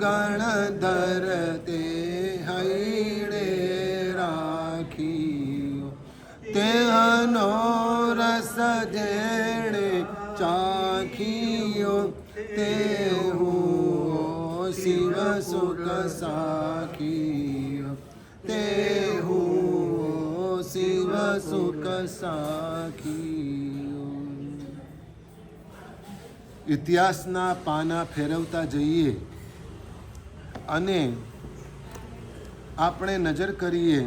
ગણધર તે હૈડે રાખ્યો, તેહનો રસ જેણે ચાખ્યો, તેહું શિવ સુખ સાખ્યો, તેહું શિવ સુખ સાખ્યો. ઇતિહાસના પાના ફેરવતા જઈએ અને આપણે નજર કરીએ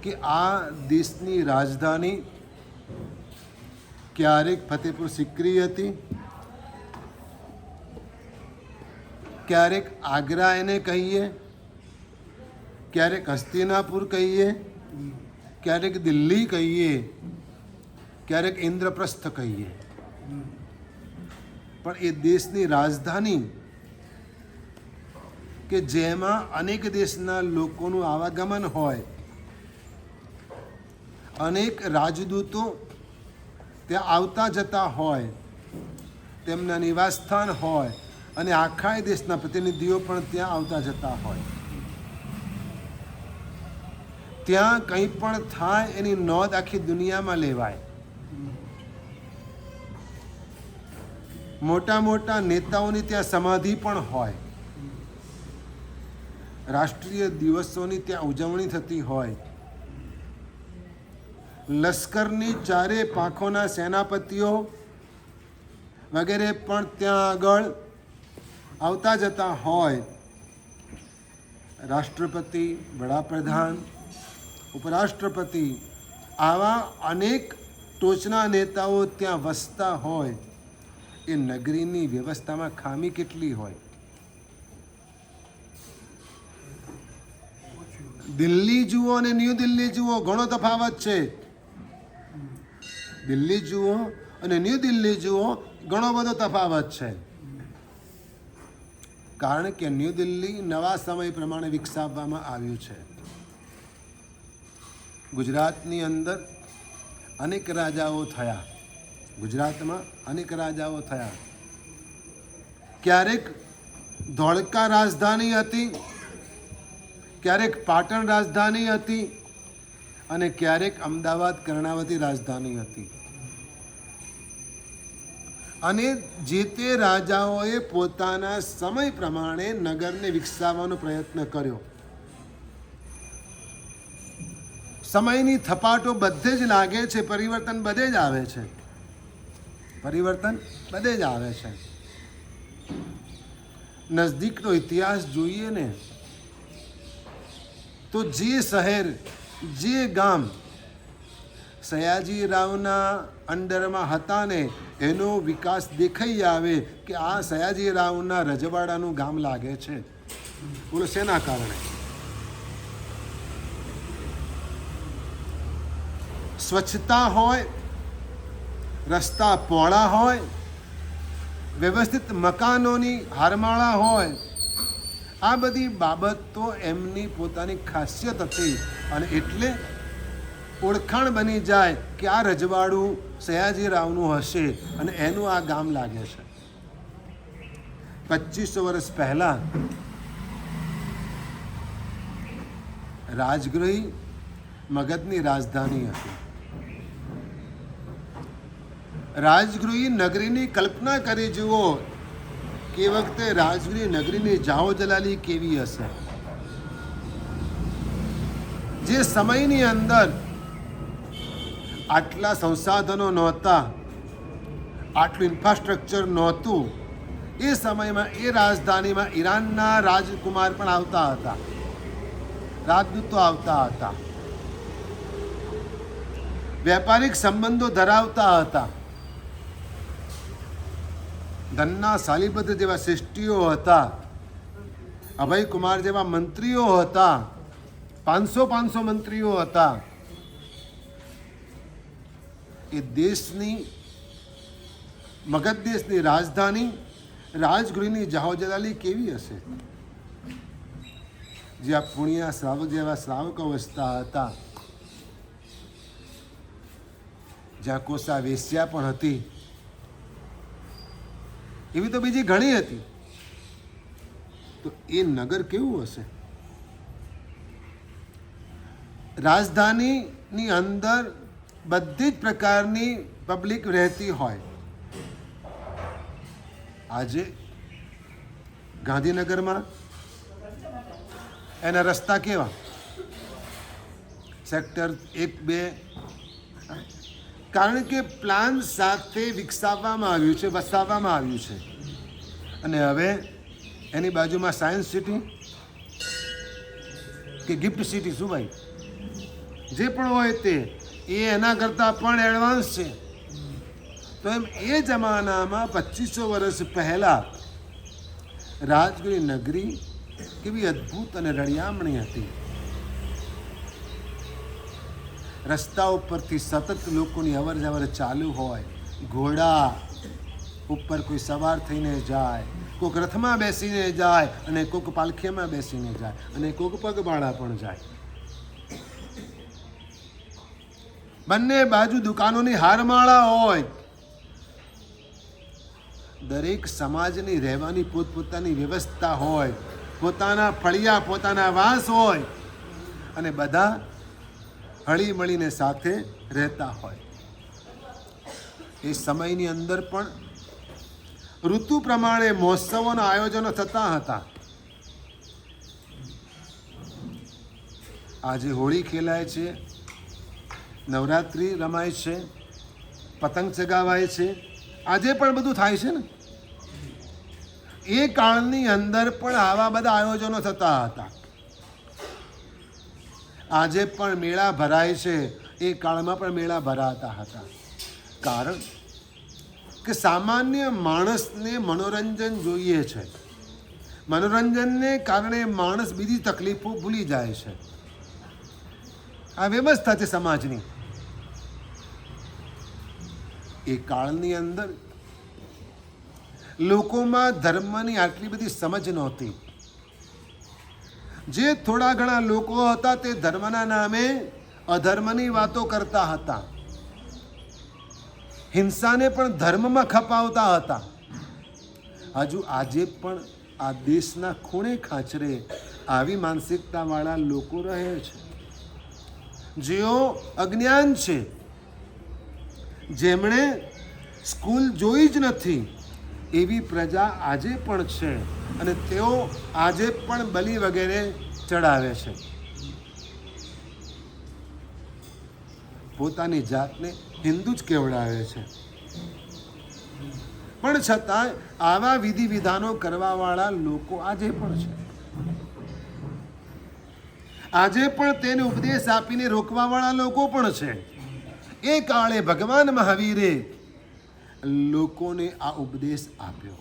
કે આ દેશની રાજધાની ક્યારેક ફતેહપુર સિકરી હતી, ક્યારેક આગ્રા એને કહીએ, ક્યારેક હસ્તિનાપુર કહીએ, ક્યારેક દિલ્હી કહીએ, ક્યારેક ઇન્દ્રપ્રસ્થ કહીએ, પણ એ દેશની રાજધાની કે જેમાં અનેક દેશના લોકોનું આવાગમન હોય, અનેક રાજદૂતો ત્યાં આવતા જતા હોય, તેમના નિવાસસ્થાન હોય અને આખા દેશના પ્રતિનિધિઓ પણ ત્યાં આવતા જતા હોય. ત્યાં કંઈ પણ થાય એની નોંધ આખી દુનિયામાં લેવાય. મોટા મોટા નેતાઓની ત્યાં સમાધિ પણ હોય, રાષ્ટ્રીય દિવસોની ત્યાં ઉજવણી થતી હોય, લશ્કરની ચારે પાંખોના સેનાપતિઓ વગેરે પણ ત્યાં આગળ આવતા જતા હોય. રાષ્ટ્રપતિ, વડાપ્રધાન, ઉપરાષ્ટ્રપતિ આવા અનેક ટોચના નેતાઓ ત્યાં વસતા હોય. એ નગરીની વ્યવસ્થામાં ખામી કેટલી હોય. દિલ્હી જુઓ અને ન્યૂ દિલ્હી જુઓ, ઘણો તફાવત છે. દિલ્હી જુઓ અને ન્યૂ દિલ્હી જુઓ, ઘણો બધો તફાવત છે. કારણ કે ન્યૂ દિલ્હી નવા સમય પ્રમાણે વિકસાવવામાં આવ્યું છે. ગુજરાતની અંદર અનેક રાજાઓ થયા, ગુજરાતમાં અનેક રાજાઓ થયા. ક્યારેક ધોળકા રાજધાની હતી, ક્યારેક પાટણ રાજધાની હતી અને ક્યારેક અમદાવાદ કર્ણાવતી રાજધાની હતી. અને જે તે રાજાઓએ પોતાના સમય પ્રમાણે નગરને વિકસાવવાનો પ્રયત્ન કર્યો. સમયની થપાટો બધે જ લાગે છે, પરિવર્તન બધે જ આવે છે, પરિવર્તન બધે જ આવે છે. નજદીકનો ઇતિહાસ જોઈએ ને તો જે શહેર, જે ગામ સયાજી રાવના અંડરમાં હતા ને એનો વિકાસ દેખાઈ આવે કે આ સયાજી રાવના રજવાડાનું ગામ લાગે છે. બોલો શેના કારણે? સ્વચ્છતા હોય, રસ્તા પહોળા હોય, વ્યવસ્થિત મકાનોની હારમાળા હોય. આ બધી બાબતો એમની પોતાની ખાસિયત હતી અને એટલે ઓળખાણ બની જાય કે આ રજવાડું સયાજી રાવનું હશે અને એનું આ ગામ લાગે છે. 2500 વર્ષ પહેલા રાજગૃહી મગધની રાજધાની હતી. રાજગૃહી નગરીની કલ્પના કરી જુઓ કે વખતે રાજગૃહી નગરીની જાહો જલાલી કેવી હશે. જે સમયની અંદર આટલા સંસાધનો નહોતા, આટલું ઇન્ફ્રાસ્ટ્રક્ચર નહોતું, એ સમયમાં એ રાજધાનીમાં ઈરાનના રાજકુમાર પણ આવતા હતા, રાજદૂતો આવતા હતા, વ્યાપારિક સંબંધો ધરાવતા હતા. ધનના સાલીબદ્ધ જેવા શ્રેષ્ઠીઓ હતા, અભય કુમાર જેવા મંત્રીઓ હતા, 500 મંત્રીઓ હતા. એ દેશની મગધ દેશની રાજધાની રાજગૃહની જાહો જલાલી કેવી હશે. જ્યાં પુણ્યા શ્રાવક જેવા શ્રાવકો વસતા હતા, જ્યાં કોસા વેશ્યા પણ હતી, એવી તો બીજી ઘણી હતી. તો એ નગર કેવું હશે? રાજધાનીની અંદર બધી જ પ્રકારની પબ્લિક રહેતી હોય. આજે ગાંધીનગરમાં એના રસ્તા કેવા? સેક્ટર 1-2, કારણ કે પ્લાન સાથે વિકસાવવામાં આવ્યું છે, વસાવવામાં આવ્યું છે. અને હવે એની બાજુમાં સાયન્સ સિટી કે ગિફ્ટ સિટી, શું ભાઈ, જે પણ હોય તે, એ એના કરતાં પણ એડવાન્સ છે. તો એમ એ જમાનામાં 2500 વર્ષ પહેલાં રાજગીરી નગરી કેવી અદ્ભુત અને રળિયામણી હતી. રસ્તા ઉપરથી સતત લોકોની અવર જવર ચાલુ હોય. ઘોડા ઉપર કોઈ સવાર થઈને જાય, કોઈક રથમાં બેસીને જાય, અને કોઈક પાલખીમાં બેસીને જાય, અને કોઈક પગપાળા પણ જાય. બંને બાજુ દુકાનોની હારમાળા હોય. દરેક સમાજની રહેવાની પોતપોતાની વ્યવસ્થા હોય, પોતાના ફળિયા, પોતાના વાસ હોય, અને બધા હળી મળીને સાથે રહેતા હોય. એ સમયની અંદર પણ ઋતુ પ્રમાણે મહોત્સવોના આયોજનો થતા હતા. આજે હોળી ખેલાય છે, નવરાત્રિ રમાય છે, પતંગ ચગાવાય છે, આજે પણ બધું થાય છે ને. એ કાળની અંદર પણ આવા બધા આયોજનો થતા હતા. આજે પણ મેળા ભરાય છે, એ કાળમાં પણ મેળા ભરાતા હતા. કારણ કે સામાન્ય માણસને મનોરંજન જોઈએ છે. મનોરંજનને કારણે માણસ બીજી તકલીફો ભૂલી જાય છે. આ વ્યવસ્થા છે સમાજની. એ કાળની અંદર લોકોમાં ધર્મની આટલી બધી સમજ નહોતી. જે થોડા ઘણા લોકો હતા તે ધર્મના નામે અધર્મની વાતો કરતા હતા. હિંસાને પણ ધર્મમાં ખપાવતા હતા. હજુ આજે પણ આ દેશના ખૂણે ખાંચરે આવી માનસિકતાવાળા લોકો રહે છે. જેઓ અજ્ઞાન છે, જેમણે સ્કૂલ જોઈ જ નથી, એવી પ્રજા આજે પણ છે. અને તેઓ આજે પણ બલિ વગેરે ચડાવે છે. પોતાની જાતને હિન્દુ જ કહેવડાવે છે. પણ છતાં આવા વિધિ વિધાનો કરવાવાળા લોકો આજે પણ છે. આજે પણ તેને ઉપદેશ આપીને રોકવાવાળા લોકો પણ છે. એ કાળે ભગવાન મહાવીરે લોકોને આ ઉપદેશ આપ્યો.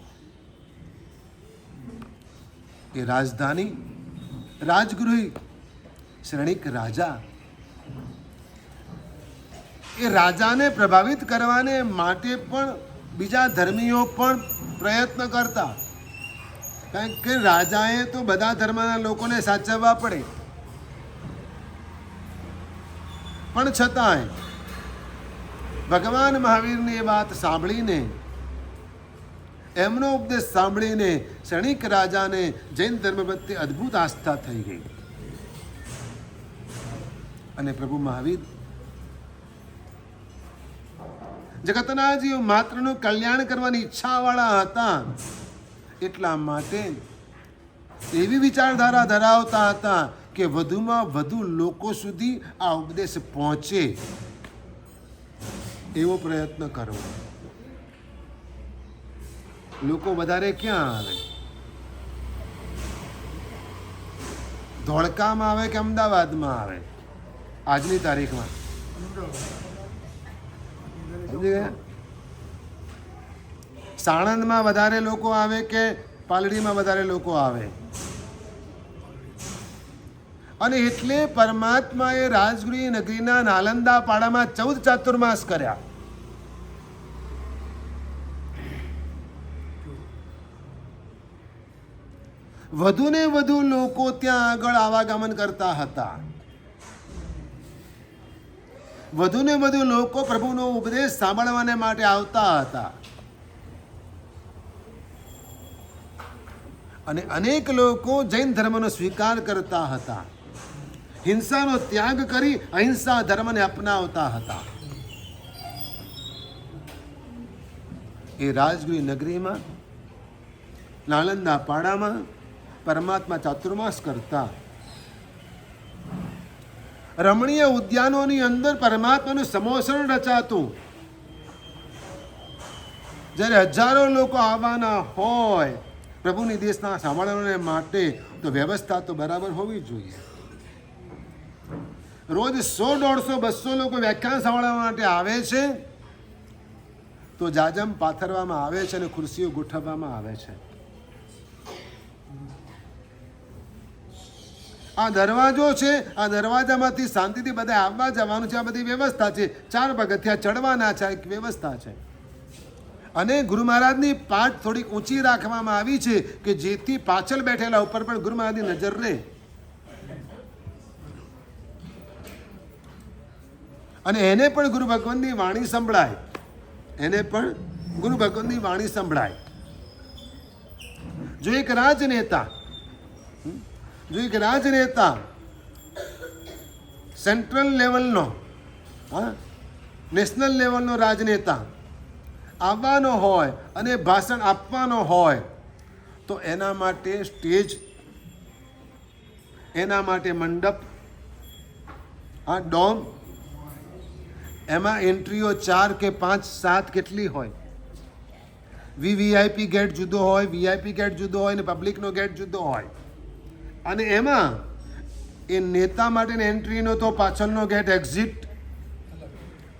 એ રાજધાની રાજગૃહી શ્રેણીક રાજા, એ રાજાને પ્રભાવિત કરવાને માટે પણ બીજા ધર્મીઓ પણ પ્રયત્ન કરતા. કારણ કે રાજાએ તો બધા ધર્મના લોકોને સાચવવા પડે. પણ છતાંય ભગવાન મહાવીરની એ વાત સાંભળીને, એમનો ઉપદેશ સાંભળીને ક્ષણિક રાજાને જૈન ધર્મ પ્રત્યે અદ્ભુત આસ્થા થઈ ગઈ. અને પ્રભુ મહાવીર જગતના જીવ માત્રનું કલ્યાણ કરવાની ઈચ્છાવાળા હતા. એટલા માટે એવી વિચારધારા ધરાવતા હતા કે વધુમાં વધુ લોકો સુધી આ ઉપદેશ પહોંચે એવો પ્રયત્ન કરવો. લોકો વધારે ક્યાં આવે? ધોળકામાં આવે કે અમદાવાદમાં આવે? આજની તારીખમાં સાણંદમાં વધારે લોકો આવે કે પાલડીમાં વધારે લોકો આવે? અને એટલે પરમાત્માએ રાજગૃહી નગરીના નાલંદા પાડામાં 14 ચાતુર્માસ કર્યા. વધુ ને વધુ લોકો ત્યાં આગળ આવાગમન કરતા હતા. વધુ ને વધુ લોકો પ્રભુનો ઉપદેશ સાંભળવાને માટે આવતા હતા. અને અનેક લોકો જૈન ધર્મનો સ્વીકાર કરતા હતા, હિંસાનો ત્યાગ કરી અહિંસા ધર્મને અપનાવતા હતા. એ રાજગીરી નગરીમાં નાલંદા પાડામાં પરમાત્મા ચાતુર્માસ કરતા. રમણીય ઉદ્યાનોની અંદર પરમાત્માનું સમોસણ રચાતું. જ્યારે હજારો લોકો આવવાના હોય પ્રભુની દેશના સાંભળવાને માટે, તો વ્યવસ્થા તો બરાબર હોવી જોઈએ. રોજ 100, 150, 200 લોકો વ્યાખ્યાન સાંભળવા માટે આવે છે, તો જાજમ પાથરવામાં આવે છે અને ખુરશીઓ ગોઠવવામાં આવે છે. આ દરવાજો છે, આ દરવાજામાંથી શાંતિથી બધા આવવા જવાનું છે. આ બધી વ્યવસ્થા છે. 4 પગથિયા ચડવાના છે, એક વ્યવસ્થા છે. અને ગુરુ મહારાજની પાઠ થોડીક ઊંચી રાખવામાં આવી છે કે જેથી પાછળ બેઠેલા ઉપર પણ ગુરુ મહારાજની નજર રહે. અને એને પણ ગુરુ ભગવાનની વાણી સંભળાય, એને પણ ગુરુ ભગવાનની વાણી સંભળાય. જો એક રાજનેતા સેન્ટ્રલ લેવલનો, નેશનલ લેવલનો રાજનેતા આવવાનો હોય અને ભાષણ આપવાનો હોય, તો એના માટે સ્ટેજ, એના માટે મંડપ, આ ડોમ, એમાં એન્ટ્રીઓ 4 કે 5, 7 કેટલી હોય. વીવીઆઈપી ગેટ જુદો હોય, વીઆઈપી ગેટ જુદો હોય ને પબ્લિકનો ગેટ જુદો હોય. અને એમાં એ નેતા માટેની એન્ટ્રીનો તો પાછળનો ગેટ, એક્ઝિટ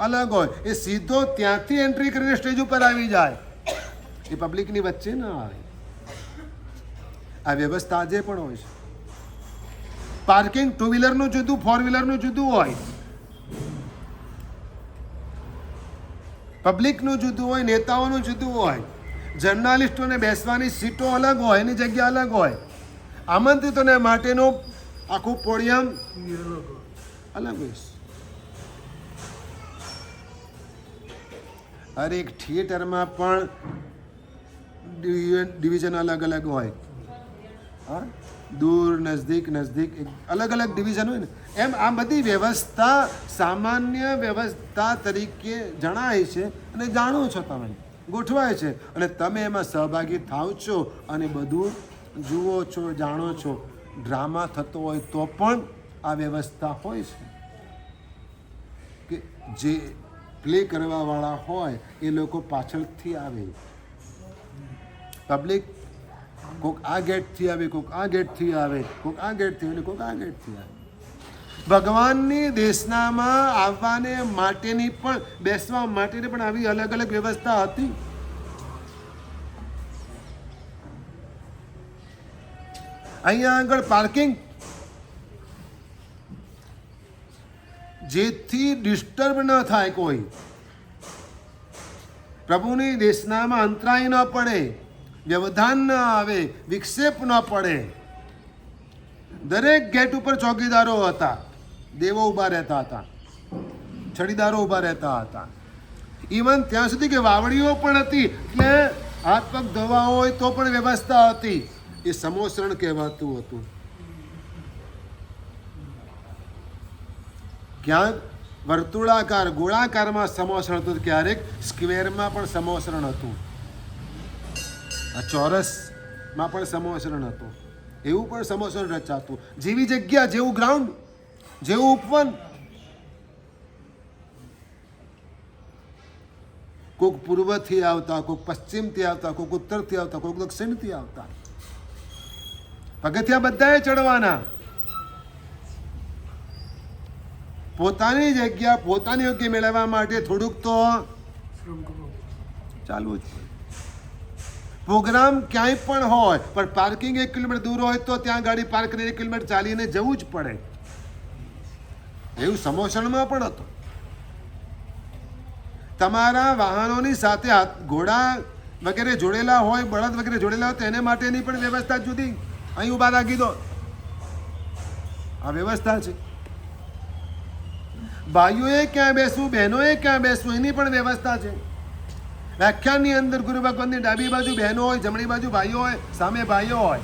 અલગ હોય. એ સીધો ત્યાંથી એન્ટ્રી કરીને સ્ટેજ ઉપર આવી જાય, એ પબ્લિકની વચ્ચે ના આવે. આ વ્યવસ્થા આજે પણ હોય છે. પાર્કિંગ 2 વ્હીલરનું જુદું, 4 વ્હીલરનું જુદું હોય, પબ્લિકનું જુદું હોય, નેતાઓનું જુદું હોય. જર્નાલિસ્ટોને બેસવાની સીટો અલગ હોય, એની જગ્યા અલગ હોય. આમંત્રિતોને માટેનો આખું પોડિયમ અલગ હોય. હરેક થિયેટરમાં પણ ડિવિઝન અલગ અલગ હોય. હા, દૂર, નજદીક, અલગ અલગ ડિવિઝન હોય ને. એમ આ બધી વ્યવસ્થા સામાન્ય વ્યવસ્થા તરીકે જણાય છે અને જાણો છો, તમે ગોઠવાય છે અને તમે એમાં સહભાગી થાવ છો અને બધું જુઓ છો, જાણો છો. ડ્રામા થતો હોય તો પણ આ વ્યવસ્થા હોય છે કે જે પ્લે કરવાવાળા હોય એ લોકો પાછળથી આવે. પબ્લિક કોક આ ગેટથી આવે, કોક આ ગેટથી આવે, કોક આ ગેટથી આવે, કોક આ ગેટથી આવે. ભગવાનની દેશનામાં આવવાને માટેની પણ, બેસવા માટેની પણ આવી અલગ અલગ વ્યવસ્થા હતી. અહીંયા આગળ પાર્કિંગ, જેથી ડિસ્ટર્બ ન થાય કોઈ, પ્રભુની દેશનામાં અંતરાય ન પડે, વ્યવધાન ન આવે, વિક્ષેપ ન પડે. દરેક ગેટ ઉપર ચોકીદારો હતા, દેવો ઊભા રહેતા હતા, છડીદારો ઊભા રહેતા હતા. ઇવન ત્યાં સુધી કે વાવડીઓ પણ હતી, એટલે હાથ પગ ધોવા હોય તો પણ વ્યવસ્થા હતી. એ સમોસરણ કહેવાતું હતું. ક્યાંક વર્તુળાકાર, ગોળાકારમાં સમોસણ હતું, ક્યારેક સ્ક્વેરમાં પણ સમોસરણ હતું, આ ચોરસમાં પણ સમોસરણ હતું. એવું પણ સમોસણ રચાતું. જેવી જગ્યા, જેવું ગ્રાઉન્ડ, જેવું ઉપવન. કોઈક પૂર્વથી આવતા, કોઈક પશ્ચિમથી આવતા, કોઈક ઉત્તરથી આવતા, કોઈક દક્ષિણથી આવતા. પગથિયા બધાએ ચડવાના. પોતાની જગ્યા, પોતાની યોગ્ય મેળવવા માટે થોડુંક તો ચાલવું જ પડે. પ્રોગ્રામ ક્યાંય પણ હોય, પણ પાર્કિંગ 1 કિલોમીટર દૂર હોય તો ત્યાં ગાડી પાર્ક કરીને 1 કિલોમીટર ચાલીને જવું જ પડે. એવું સમોસણમાં પણ હતું. તમારા વાહનોની સાથે ઘોડા વગેરે જોડેલા હોય, બળદ વગેરે જોડેલા હોય, તો એને માટેની પણ વ્યવસ્થા જુદી. અહીં ઊભા રાખી દો, આ વ્યવસ્થા છે. ભાઈઓએ ક્યાં બેસવું, બહેનોએ ક્યાં બેસવું, એની પણ વ્યવસ્થા છે. વ્યાખ્યાનની અંદર ગુરુ ભગવાનની ડાબી બાજુ બહેનો હોય, જમણી બાજુ ભાઈઓ હોય, સામે ભાઈઓ હોય.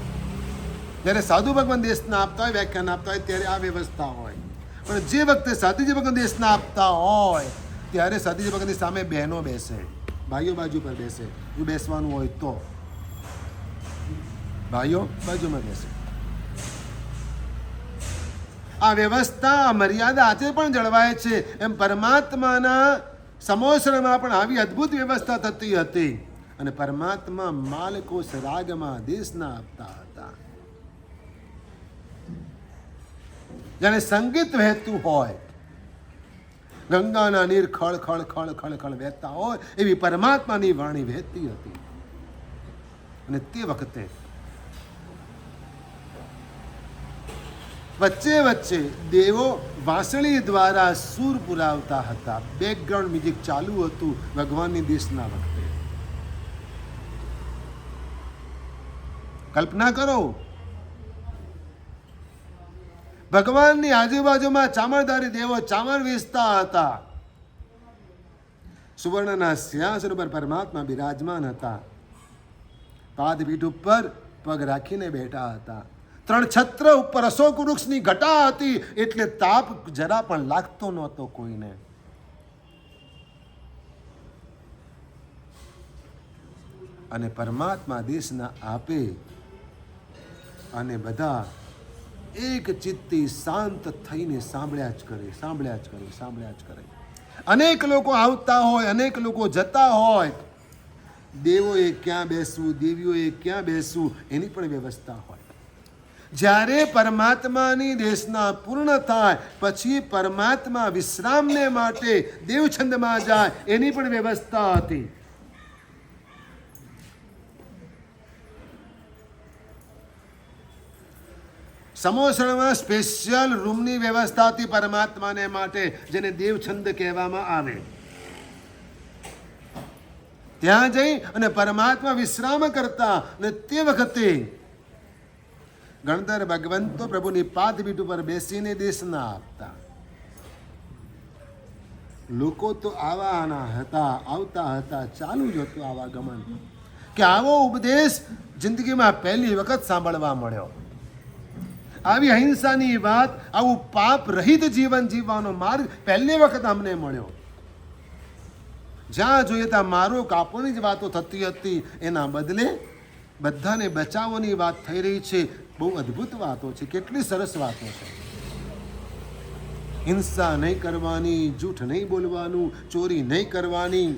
જ્યારે સાધુ ભગવાન દેશના આપતા હોય, વ્યાખ્યાન આપતા હોય, ત્યારે આ વ્યવસ્થા હોય. પણ જે વખતે સાધુજી ભગવાન દેશના આપતા હોય ત્યારે સાધુજી ભગવાનની સામે બહેનો બેસે, ભાઈઓ બાજુ પર બેસે. જો બેસવાનું હોય તો ભાઈઓ બાજુમાં બેસે. આ વ્યવસ્થા, આ મર્યાદા આજે પણ જળવાય છે. એમ પરમાત્માના સમોસણમાં પણ આવી અદ્ભુત વ્યવસ્થા થતી હતી. અને પરમાત્મા માલકોશ રાગમાં દેશના આપતા હતા. જાણે સંગીત વહેતું હોય, ગંગાના નીર ખળ ખળ ખળ ખળ ખળ વહેતા હોય, એવી પરમાત્માની વાણી વહેતી હતી. અને તે વખતે વચ્ચે વચ્ચે દેવો વાંસળી દ્વારા સૂર પુરાવતા હતા. બેકગ્રાઉન્ડ મ્યુઝિક ચાલુ હતું ભગવાનની દેશના વખતે. કલ્પના કરો, ભગવાનની આજુબાજુમાં ચામરધારી દેવો ચામર વીસતા હતા. સુવર્ણના સિંહાસન ઉપર પરમાત્મા બિરાજમાન હતા. પાદપીઠ ઉપર પગ રાખીને બેઠા હતા. 3 છત્ર ઉપર અશોક વૃક્ષની ઘટા હતી, એટલે તાપ જરા પણ લાગતો નહોતો કોઈને. અને પરમાત્મા દેશના આપે અને બધા એક ચિત્તી શાંત થઈને સાંભળ્યા જ કરે, સાંભળ્યા જ કરે, સાંભળ્યા જ કરે. અનેક લોકો આવતા હોય, અનેક લોકો જતા હોય. દેવોએ ક્યાં બેસવું, દેવીઓએ ક્યાં બેસવું, એની પણ વ્યવસ્થા હોય. જ્યારે પરમાત્માની દેશના પૂર્ણ થાય પછી પરમાત્મા વિશ્રામને માટે દેવછંદમાં જાય, એની પણ વ્યવસ્થા હતી. સમોસણમાં સ્પેશિયલ રૂમની વ્યવસ્થા હતી પરમાત્માને માટે, જેને દેવછંદ કહેવામાં આવે. ત્યાં જઈ અને પરમાત્મા વિશ્રામ કરતા. અને તે વખતે ગણધર ભગવંતો પ્રભુની પાદપીઠ ઉપર બેસીને દેશના આપતા. લોકો તો આવાના હતા, આવતા હતા, ચાલુ જ હતું આવાગમન. કે આવો ઉપદેશ જિંદગીમાં પહેલી વખત સાંભળવા મળ્યો. આવી અહિંસાની વાત, આવું પાપ રહિત જીવન જીવવાનો માર્ગ પહેલી વખત અમને મળ્યો. જ્યાં જોઈએ ત્યાં મારો કાપોની જ વાતો થતી હતી. એના બદલે બધાને બચાવવાની વાત થઈ રહી છે. બહુ અદ્ભુત વાતો છે, કેટલી સરસ વાતો છે. હિંસા નહીં કરવાની, જૂઠ નહીં બોલવાનું, ચોરી નહીં કરવાની,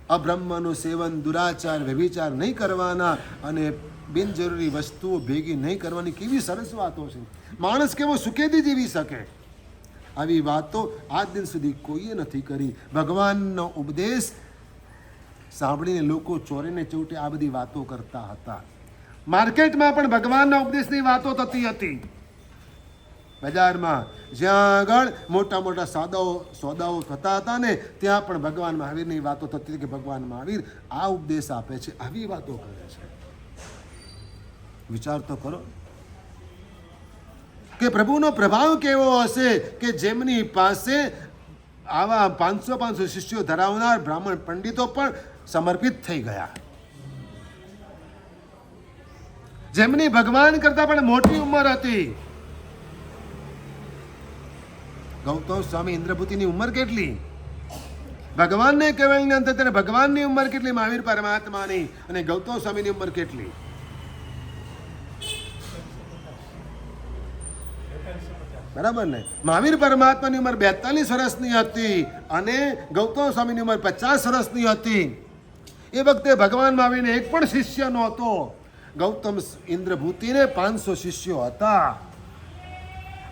અબ્રહ્મનું સેવન, દુરાચાર, વ્યભિચાર નહીં કરવાના, અને બિનજરૂરી વસ્તુઓ ભેગી નહીં કરવાની. કેવી સરસ વાતો છે. માણસ કેવો સુખેથી જીવી શકે, આવી વાતો આજ દિન સુધી કોઈએ નથી કરી. ભગવાનનો ઉપદેશ સાંભળીને લોકો ચોરીને ચૌટે આ બધી વાતો કરતા હતા. માર્કેટમાં પણ ભગવાનના ઉપદેશની વાતો થતી હતી. બજારમાં જ્યાં આગળ મોટા મોટા સોદાઓ થતા હતા ને, ત્યાં પણ ભગવાન મહાવીરની વાતો થતી હતી કે ભગવાન મહાવીર આ ઉપદેશ આપે છે, આવી વાતો કરે છે. વિચાર તો કરો કે પ્રભુનો પ્રભાવ કેવો હશે કે જેમની પાસે આવા 500 શિષ્યો ધરાવનાર બ્રાહ્મણ પંડિતો પણ સમર્પિત થઈ ગયા, જેમની ભગવાન કરતા પણ મોટી ઉંમર હતી. ગૌતમ સ્વામી ઇન્દ્રભૂતિની ઉંમર કેટલી, ભગવાનને કહેવાયને અંતે ત્યારે ભગવાનની ઉંમર કેટલી, મહાવીર પરમાત્માની, અને ગૌતમ સ્વામીની ઉંમર કેટલી? બરાબર ને? મહાવીર પરમાત્માની ઉંમર 42 વર્ષની હતી અને ગૌતમ સ્વામીની ઉંમર 50 વર્ષની હતી. એ વખતે ભગવાન મહાવીરને એક પણ શિષ્ય નહોતો. ગૌતમ ઇન્દ્રભૂતિને 500 શિષ્યો હતા,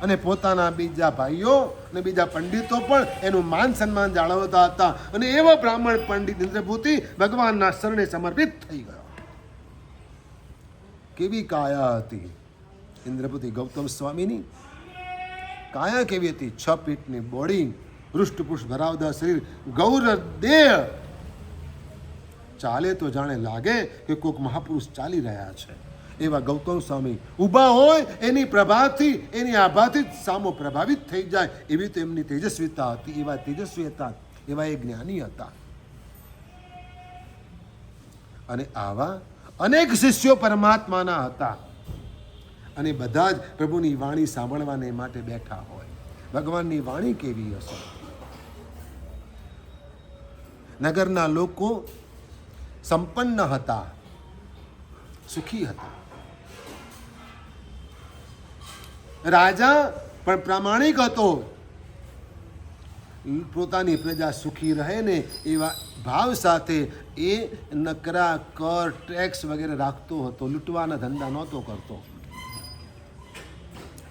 અને પોતાના બીજા ભાઈઓ અને બીજા પંડિતો પણ એનું માન સન્માન જાળવતા હતા. અને એવો બ્રાહ્મણ પંડિત ઇન્દ્રભૂતિ ભગવાનના શરણે સમર્પિત થઈ ગયો. કેવી કાયા હતી ઇન્દ્રભૂતિ ગૌતમ સ્વામીની? કાયા કેવી હતી? 6 ફીટની બોડી, હૃષ્ટપુષ્ટ ભરાવદાર શરીર, ગૌર દેહ. ચાલે તો જાણે લાગે કે કોઈક મહાપુરુષ ચાલી રહ્યા છે. એવા ગૌતમ સ્વામી ઊભા હોય એની પ્રભાથી, એની આભાથી જ સામો પ્રભાવિત થઈ જાય, એવી તો એમની તેજસ્વીતા હતી. એવા તેજસ્વી હતા, એવા એ જ્ઞાની હતા. અને આવા અનેક શિષ્યો પરમાત્માના હતા. અને બધા જ પ્રભુની વાણી સાંભળવાને માટે બેઠા હોય. ભગવાનની વાણી કેવી હશે? નગરના લોકો સંપન્ન હતા, સુખી હતા. રાજા પણ પ્રામાણિક હતો. પોતાની પ્રજા સુખી રહે ને એવા ભાવ સાથે એ નકરા કર ટેક્સ વગેરે રાખતો હતો. લૂંટવાના ધંધા નહોતો કરતો.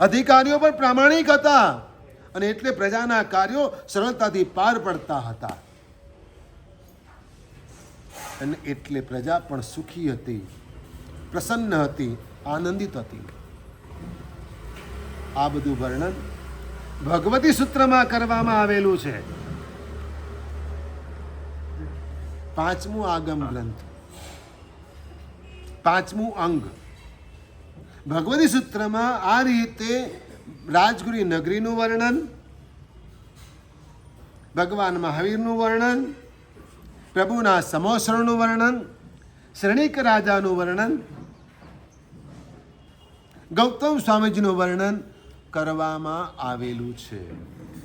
અધિકારીઓ પણ પ્રામાણિક હતા અને એટલે પ્રજાના કાર્યો સરળતાથી પાર પડતા હતા અને એટલે પ્રજા પણ સુખી હતી, પ્રસન્ન હતી, આનંદિત હતી. આ બધું વર્ણન ભગવતી સૂત્રમાં કરવામાં આવેલું છે. 5મું આગમ ગ્રંથ, 5મું અંગ. ભગવતી સૂત્રમાં આ રીતે રાજગુરી નગરીનું વર્ણન, ભગવાન મહાવીરનું વર્ણન, પ્રભુના સમોસરણનું વર્ણન, શ્રેણીક રાજાનું વર્ણન, ગૌતમ સ્વામીજીનું વર્ણન કરવામાં આવેલું છે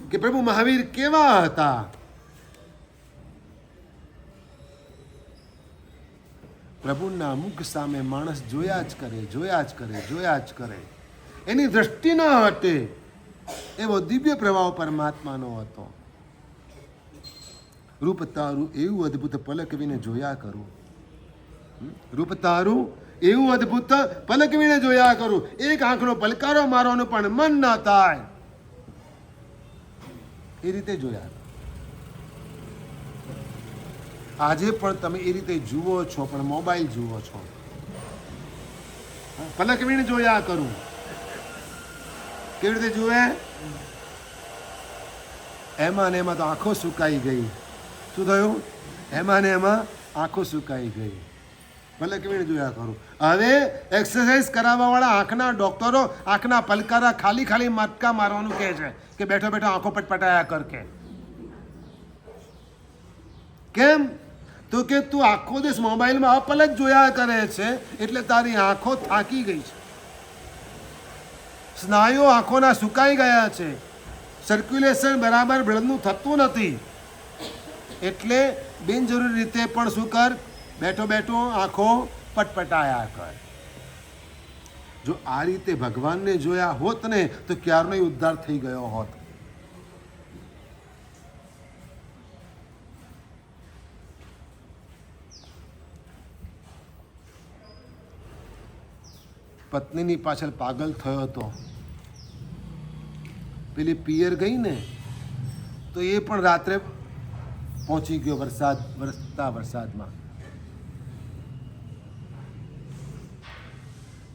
કે પ્રભુ મહાવીર કેવા હતા. પ્રભુના મુખ સામે માણસ જોયા જ કરે, જોયા જ કરે, જોયા જ કરે. એની દ્રષ્ટિ ન હટે એવો દિવ્ય પ્રભાવ પરમાત્માનો હતો. રૂપ તારું એવું અદ્ભુત પલકવીને જોયા કરું. રૂપ તારું એવું અદ્ભુત પલકવીને જોયા કરું. એક આંખનો પલકારો મારવાનું પણ મન ન થાય એ રીતે જોયા. આજે પણ તમે એ રીતે જુઓ છો, પણ મોબાઈલ જુઓ છો. પલકવીને જોયા કરું. કેવી રીતે જુએ? એમાં ને એમાં તો આંખો સુકાઈ ગઈ. શું થયું? એમાં ને એમાં આંખો સુકાઈ ગઈ. પલકવીને જોયા કરું. હવે એક્સરસાઇઝ કરાવવા વાળા આંખના ડોક્ટરો આંખના પલકારા ખાલી ખાલી મટકા મારવાનું કહે છે કે બેઠો બેઠો આંખો પટપટાયા કર કે. કેમ? તો કે તું આખો દિવસ મોબાઈલમાં અપલક જોયા કરે છે એટલે તારી આંખો થાકી ગઈ છે. સ્નાયુઓ આંખોના સુકાઈ ગયા છે. સર્ક્યુલેશન બરાબર બ્લડનું થતું નથી. એટલે બિનજરૂરી રીતે પણ શું કર? બેઠો બેઠો આંખો પટપટાયા કર. જો આ રીતે ભગવાનને જોયા હોત ને તો ક્યારનો ઉદ્ધાર થઈ ગયો હોત. પત્નીની પાછળ પાગલ થયો હતો. પેલી પિયર ગઈ ને તો એ પણ રાત્રે પહોંચી ગયો વરસાદમાં.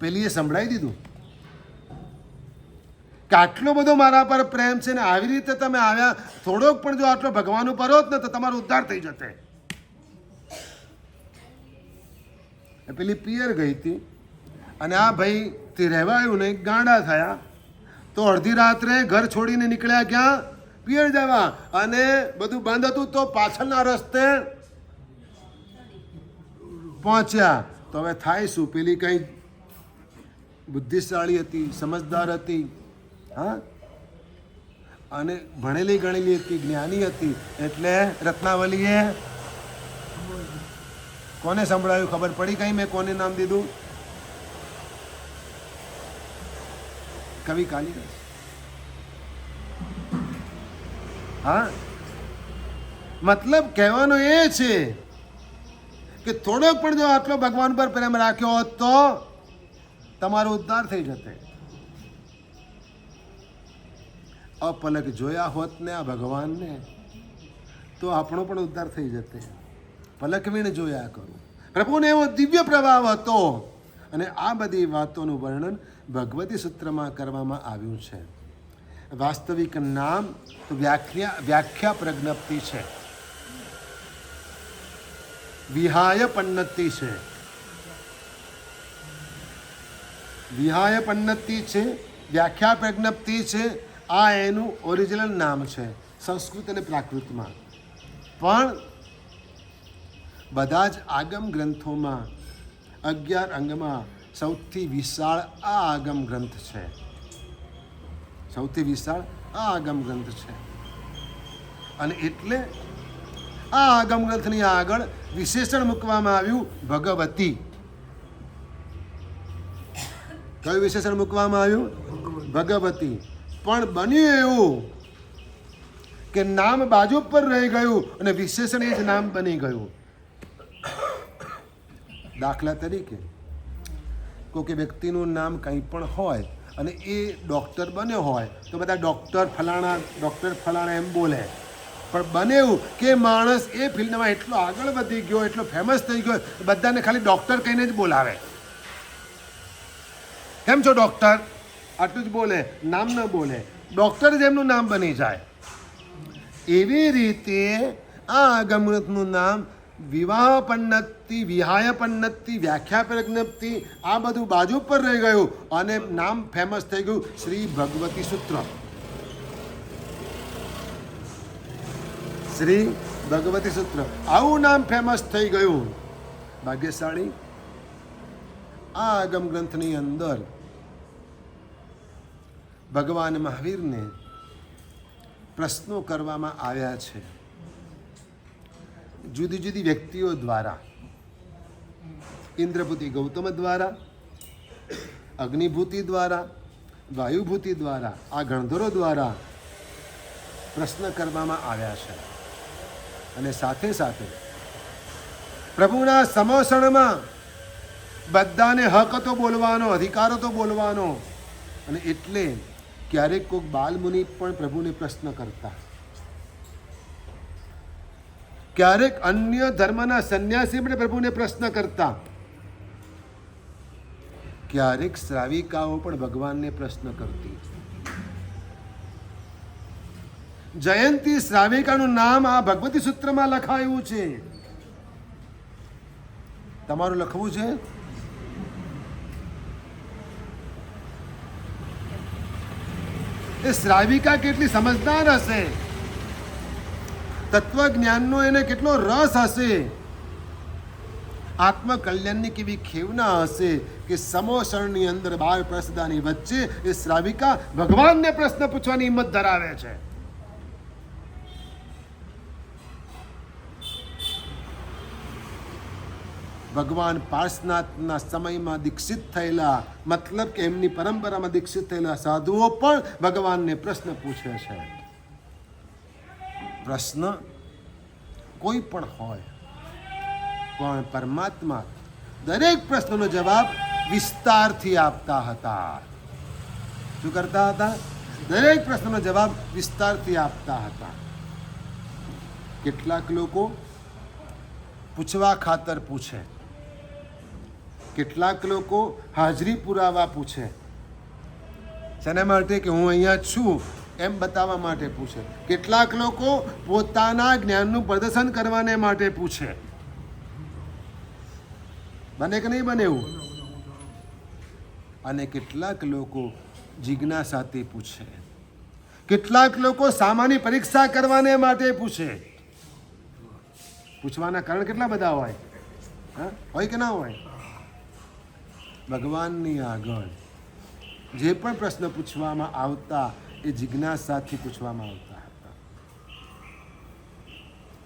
પેલીએ સંભળાવી દીધું કે આટલો બધો મારા પર પ્રેમ છે ને આવી રીતે તમે આવ્યા. થોડોક પણ જો આટલો ભગવાન ઉપર હોત ને તો તમારો ઉદ્ધાર થઈ જતે. પેલી પિયર ગઈ હતી અને આ ભાઈ તે રહેવાયું નહીં, ગાંડા થયા. તો અડધી રાત્રે ઘર છોડીને નીકળ્યા ક્યાં? પિયર જવા. અને બધું બંધ હતું તો પાછળના રસ્તે પહોંચ્યા. તો હવે થાય શું? પેલી કઈ બુદ્ધિશાળી હતી, સમજદાર હતી, હા, અને ભણેલી ગણેલી હતી, જ્ઞાની હતી. એટલે રત્નાવલીએ કોને સંભળાયું? ખબર પડી કઈ? મેં કોને નામ દીધું? કવિ કાલિદાસ. હા, મતલબ કહેવાનો એ છે કે થોડોક પણ જો આટલો ભગવાન પર પ્રેમ રાખ્યો હોત તો તમારો ઉદ્ધાર થઈ જતે. અપલક જોયા હોત ને આ ભગવાનને તો આપણો પણ ઉદ્ધાર થઈ જતે. પલકવીને જોયા કરું. પ્રભુને એવો દિવ્ય પ્રભાવ હતો. અને આ બધી વાતોનું વર્ણન ભગવતી સૂત્રમાં કરવામાં આવ્યું છે. વાસ્તવિક નામ તો વ્યાખ્યા પ્રજ્ઞપ્તિ છે, વિહાય પન્નતિ છે. વિહાય પન્નતિ છે, વ્યાખ્યા પ્રજ્ઞપ્તિ છે. આ એનું ઓરિજિનલ નામ છે સંસ્કૃત અને પ્રાકૃતમાં. પણ બધા જ આગમ ગ્રંથોમાં 11 અંગમાં સૌથી વિશાળ આ આગમ ગ્રંથ છે. સૌથી વિશાળ આ આગમ ગ્રંથ છે. અને એટલે આ આગમ ગ્રંથની આગળ વિશેષણ મૂકવામાં આવ્યું ભગવતી. કયું વિશેષણ મૂકવામાં આવ્યું? ભગવતી. પણ બન્યું એવું કે નામ બાજુ પર રહી ગયું અને વિશેષણ એ જ નામ બની ગયું. દાખલા તરીકે કોઈ વ્યક્તિનું નામ કંઈ પણ હોય અને એ ડૉક્ટર બન્યો હોય તો બધા ડૉક્ટર ફલાણા એમ બોલે. પણ બને એવું કે માણસ એ ફિલ્ડમાં એટલો આગળ વધી ગયો, એટલો ફેમસ થઈ ગયો, બધાને ખાલી ડૉક્ટર કહીને જ બોલાવે. કેમ છો ડૉક્ટર, આટલું જ બોલે, નામ ન બોલે. ડૉક્ટર જ એમનું નામ બની જાય. એવી રીતે આ આગમનું નામ વિવાહ પન્નતિ, વિહાય પન્નતિ, વ્યાખ્યા પ્રજ્ઞપ્તિ આ બધું બાજુ પર રહી ગયું અને નામ ફેમસ થઈ ગયું શ્રી ભગવતી સૂત્ર. શ્રી ભગવતી સૂત્ર આવું નામ ફેમસ થઈ ગયું. ભાગ્યશાળી આ આગમ ગ્રંથની અંદર ભગવાન મહાવીરને પ્રશ્નો કરવામાં આવ્યા છે જુદી જુદી વ્યક્તિઓ દ્વારા. ઇન્દ્રભૂતિ ગૌતમ દ્વારા, અગ્નિભૂતિ દ્વારા, વાયુભૂતિ દ્વારા, આ ગણધરો દ્વારા પ્રશ્ન કરવામાં આવ્યા છે. અને સાથે સાથે પ્રભુના સમોષણમાં બધાને હક તો બોલવાનો, અધિકાર તો બોલવાનો. અને એટલે ક્યારેક કોઈક બાલમુનિ પણ પ્રભુને પ્રશ્ન કરતા, ક્યારેક અન્ય ધર્મના સંન્યાસી પણ પ્રભુને પ્રશ્ન કરતા, ક્યારેક શ્રાવિકાઓ પણ ભગવાનને પ્રશ્ન કરતી. જયંતી શ્રાવિકાનું નામ આ ભગવતી સૂત્રમાં લખાયું છે. તમારું લખવું છે? એ શ્રાવિકા કેટલી સમજદાર હશે, તત્વજ્ઞાનનો એને કેટલો રસ હશે, આત્મકલ્યાણની કેવી ખેવના હશે કે સમોષણની અંદર 12 પ્રસદાની વચ્ચે એ શ્રાવિકા ભગવાનને પ્રશ્ન પૂછવાની હિંમત ધરાવે છે. ભગવાન પાર્શનાથના સમયમાં દીક્ષિત થયેલા, મતલબ કે એમની પરંપરામાં દીક્ષિત થયેલા સાધુઓ પણ ભગવાનને પ્રશ્ન પૂછે છે. પ્રશ્ન કોઈ પણ હોય, પણ પરમાત્મા દરેક પ્રશ્નનો જવાબ વિસ્તારથી આપતા હતા. શું કરતા હતા? દરેક પ્રશ્નનો જવાબ વિસ્તારથી આપતા હતા. કેટલાક લોકો પૂછવા ખાતર પૂછે, કેટલાક લોકો હાજરી પુરાવા પૂછે. શેના માટે? કે હું અહીંયા છું એમ બતાવવા માટે પૂછે. કેટલાક લોકો પોતાના જ્ઞાનનું પ્રદર્શન કરવાને માટે પૂછે. બને કે નહીં બને એવું? અને કેટલાક લોકો જિજ્ઞાસાથી પૂછે. કેટલાક લોકો સામાન્ય પરીક્ષા કરવાને માટે પૂછે. પૂછવાના કારણ કેટલા બધા હોય, હોય કે ના હોય? ભગવાનની આગળ જે પણ પ્રશ્ન પૂછવામાં આવતા એ જિજ્ઞાસાથી પૂછવામાં આવતા હતા.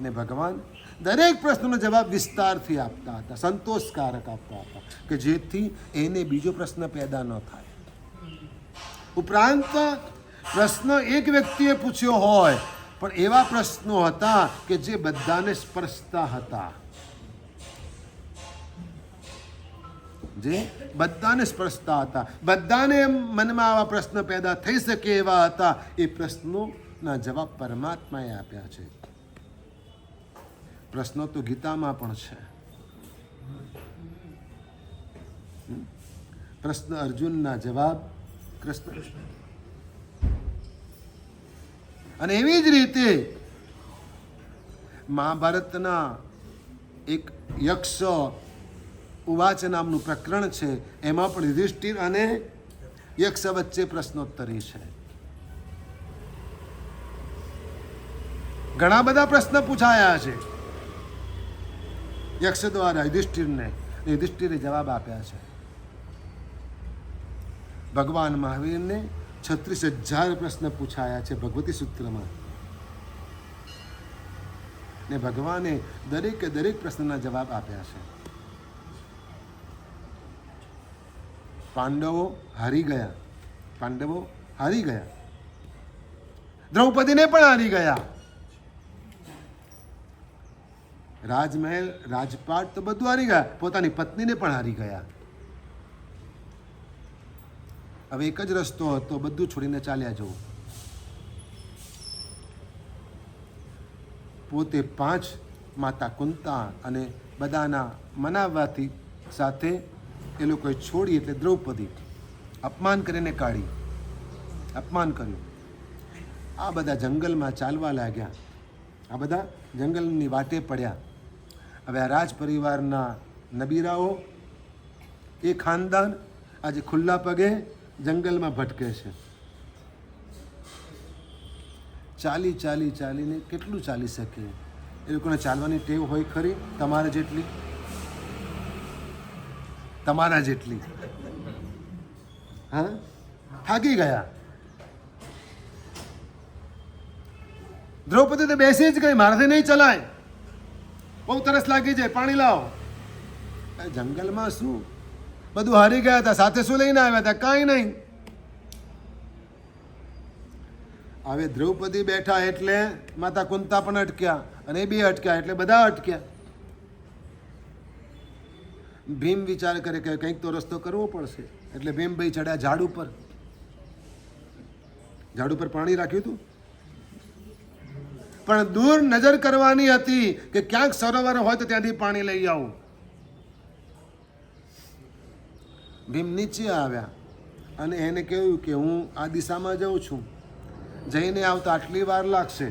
ને ભગવાન દરેક પ્રશ્નનો જવાબ વિસ્તારથી આપતા હતા, સંતોષકારક આપતા હતા, કે જેથી એને બીજો પ્રશ્ન પેદા ન થાય. ઉપરાંત પ્રશ્ન એક વ્યક્તિએ પૂછ્યો હોય પણ એવા પ્રશ્નો હતા કે જે બધાને સ્પર્શતા હતા, જે બધાને સ્પર્શતા હતા, બધાને મનમાં આવા પ્રશ્ન પેદા થઈ શકે એવા હતા. એ પ્રશ્નોના જવાબ પરમાત્માએ આપ્યા છે. પ્રશ્નો તો ગીતામાં પણ છે. પ્રશ્ન અર્જુનના જવાબ કૃષ્ણ. અને એવી જ રીતે મહાભારતના એક યક્ષ ઉવાચ નામનું પ્રકરણ છે, એમાં પણ યુધિષ્ઠિર અને યક્ષ વચ્ચે પ્રશ્નોત્તરી છે. ઘણા બધા પ્રશ્ન પૂછાયા છે યક્ષ દ્વારા યુધિષ્ઠિરને, યુધિષ્ઠિરે જવાબ આપ્યા છે. ભગવાન મહાવીરને 36,000 પ્રશ્ન પૂછાયા છે ભગવતી સૂત્રમાં, ને ભગવાને દરેક પ્રશ્નના જવાબ આપ્યા છે. પાંડવો હારી ગયા, દ્રૌપદીને પણ હારી ગયા. રાજમહેલ, રાજપાટ તો બધું હારી ગયા, પોતાની પત્નીને પણ હારી ગયા. હવે એક જ રસ્તો હતો, બધું છોડીને ચાલ્યા જવું. પોતે 5 માતા કુંતા અને બધાના મનાવવાથી સાથે એ લોકોએ છોડી, એટલે દ્રૌપદી અપમાન કરીને કાઢી, અપમાન કર્યું. આ બધા જંગલમાં ચાલવા લાગ્યા, આ બધા જંગલની વાટે પડ્યા. હવે આ રાજ પરિવારના નબીરાઓ, એ ખાનદાન આજે ખુલ્લા પગે જંગલમાં ભટકે છે. ચાલીને કેટલું ચાલી શકે? એ લોકોને ચાલવાની ટેવ હોય ખરી? તમારા જેટલી. હા, થાકી ગયા. દ્રૌપદી તો બેસી જ ગઈ, મારાથી નહીં ચલાય, બહુ તરસ લાગી જાય, પાણી લાવો. જંગલમાં શું, બધું હારી ગયા હતા, સાથે શું લઈને આવ્યા હતા? કાંઈ નહીં. હવે દ્રૌપદી બેઠા એટલે માતા કુંતા પણ અટક્યા, અને એ બે અટક્યા એટલે બધા અટક્યા. ભીમ વિચાર કરે કે કંઈક તો રસ્તો કરવો પડશે, એટલે ભીમભાઈ ચડ્યા ઝાડ ઉપર. ઝાડ ઉપર પાણી રાખ્યું હતું, પણ દૂર નજર કરવાની હતી કે ક્યાંક સરોવર હોય તો ત્યાંથી પાણી લઈ આવું. ભીમ નીચે આવ્યા અને એને કહ્યું કે હું આ દિશામાં જાઉં છું, જઈને આવતા આટલી વાર લાગશે,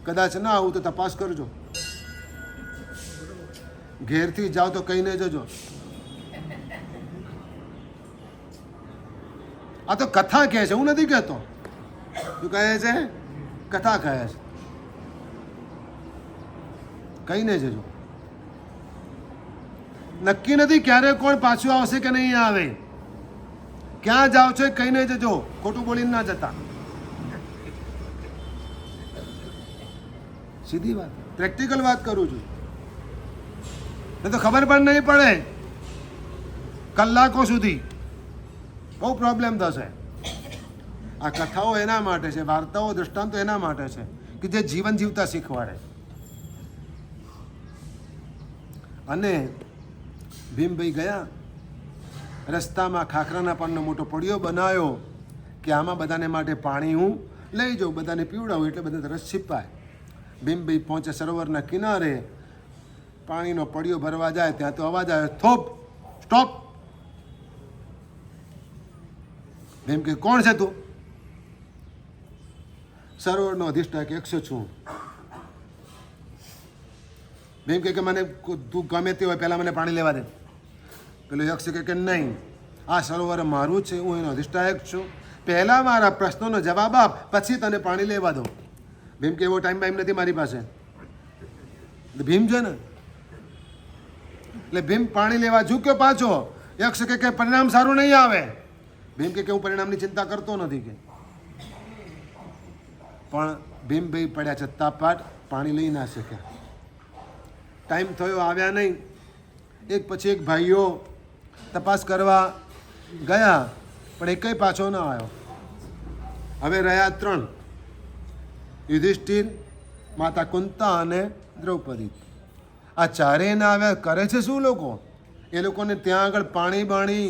કદાચ ના આવું તો તપાસ કરજો, ઘેરથી જાઓ તો કહીને જજો. આ તો કથા કહે છે, હું નથી કહેતો. શું કહે છે? કથા કહે છે. કહીને જજો. નક્કી નથી ક્યારે કોણ પાછું આવશે કે નહીં આવે. ક્યાં જાઓ છો કહીને જજો, ખોટું બોલીને ના જતા. સીધી વાત, પ્રેક્ટિકલ વાત કરું છું. નહીં તો ખબર પણ નહીં પડે, કલાકો સુધી બહુ પ્રોબ્લેમ થશે. આ કથાઓ એના માટે છે, વાર્તાઓ, દૃષ્ટાંતો એના માટે છે કે જે જીવન જીવતા શીખવાડે. અને ભીમભાઈ ગયા, રસ્તામાં ખાખરાના પાનનો મોટો પડિયો બનાવ્યો કે આમાં બધાને માટે પાણી હું લઈ જાઉં, બધાને પીવડાવું એટલે બધા તરસ છીપાય. ભીમભાઈ પહોંચે સરોવરના કિનારે, પાણીનો પડિયો ભરવા જાય ત્યાં તો અવાજ આવે, થોપ, સ્ટોપ. ભીમ કે કોણ છે તું? સરોવરનો અધિષ્ઠાયક 100 છું. ભીમ કે મને તું ગમે તે હોય પહેલાં મને પાણી લેવા દે. પેલો યક્ષ કે નહીં, આ સરોવર મારું છે, હું એનો અધિષ્ઠાયક છું, પહેલાં મારા પ્રશ્નોનો જવાબ આપ, પછી તને પાણી લેવા દો. ભીમ કે એવો ટાઈમ નથી મારી પાસે. ભીમ છે ને, એટલે ભીમ પાણી લેવા ઝૂક્યો પાછો. યક્ષ કે પરિણામ સારું નહીં આવે. ભીમ કે હું પરિણામની ચિંતા કરતો નથી કે. પણ ભીમભાઈ પડ્યા છતાં પાટ પાણી લઈ ના શક્યા. ટાઈમ થયો, આવ્યા નહીં. એક પછી એક ભાઈઓ તપાસ કરવા ગયા, પણ એકય પાછો ન આવ્યો. હવે રહ્યા 3, યુધિષ્ઠિર, માતા કુંતા અને દ્રૌપદી. આ ચારેય ના આવ્યા. કરે છે શું લોકો? એ લોકોને ત્યાં આગળ પાણી બાણી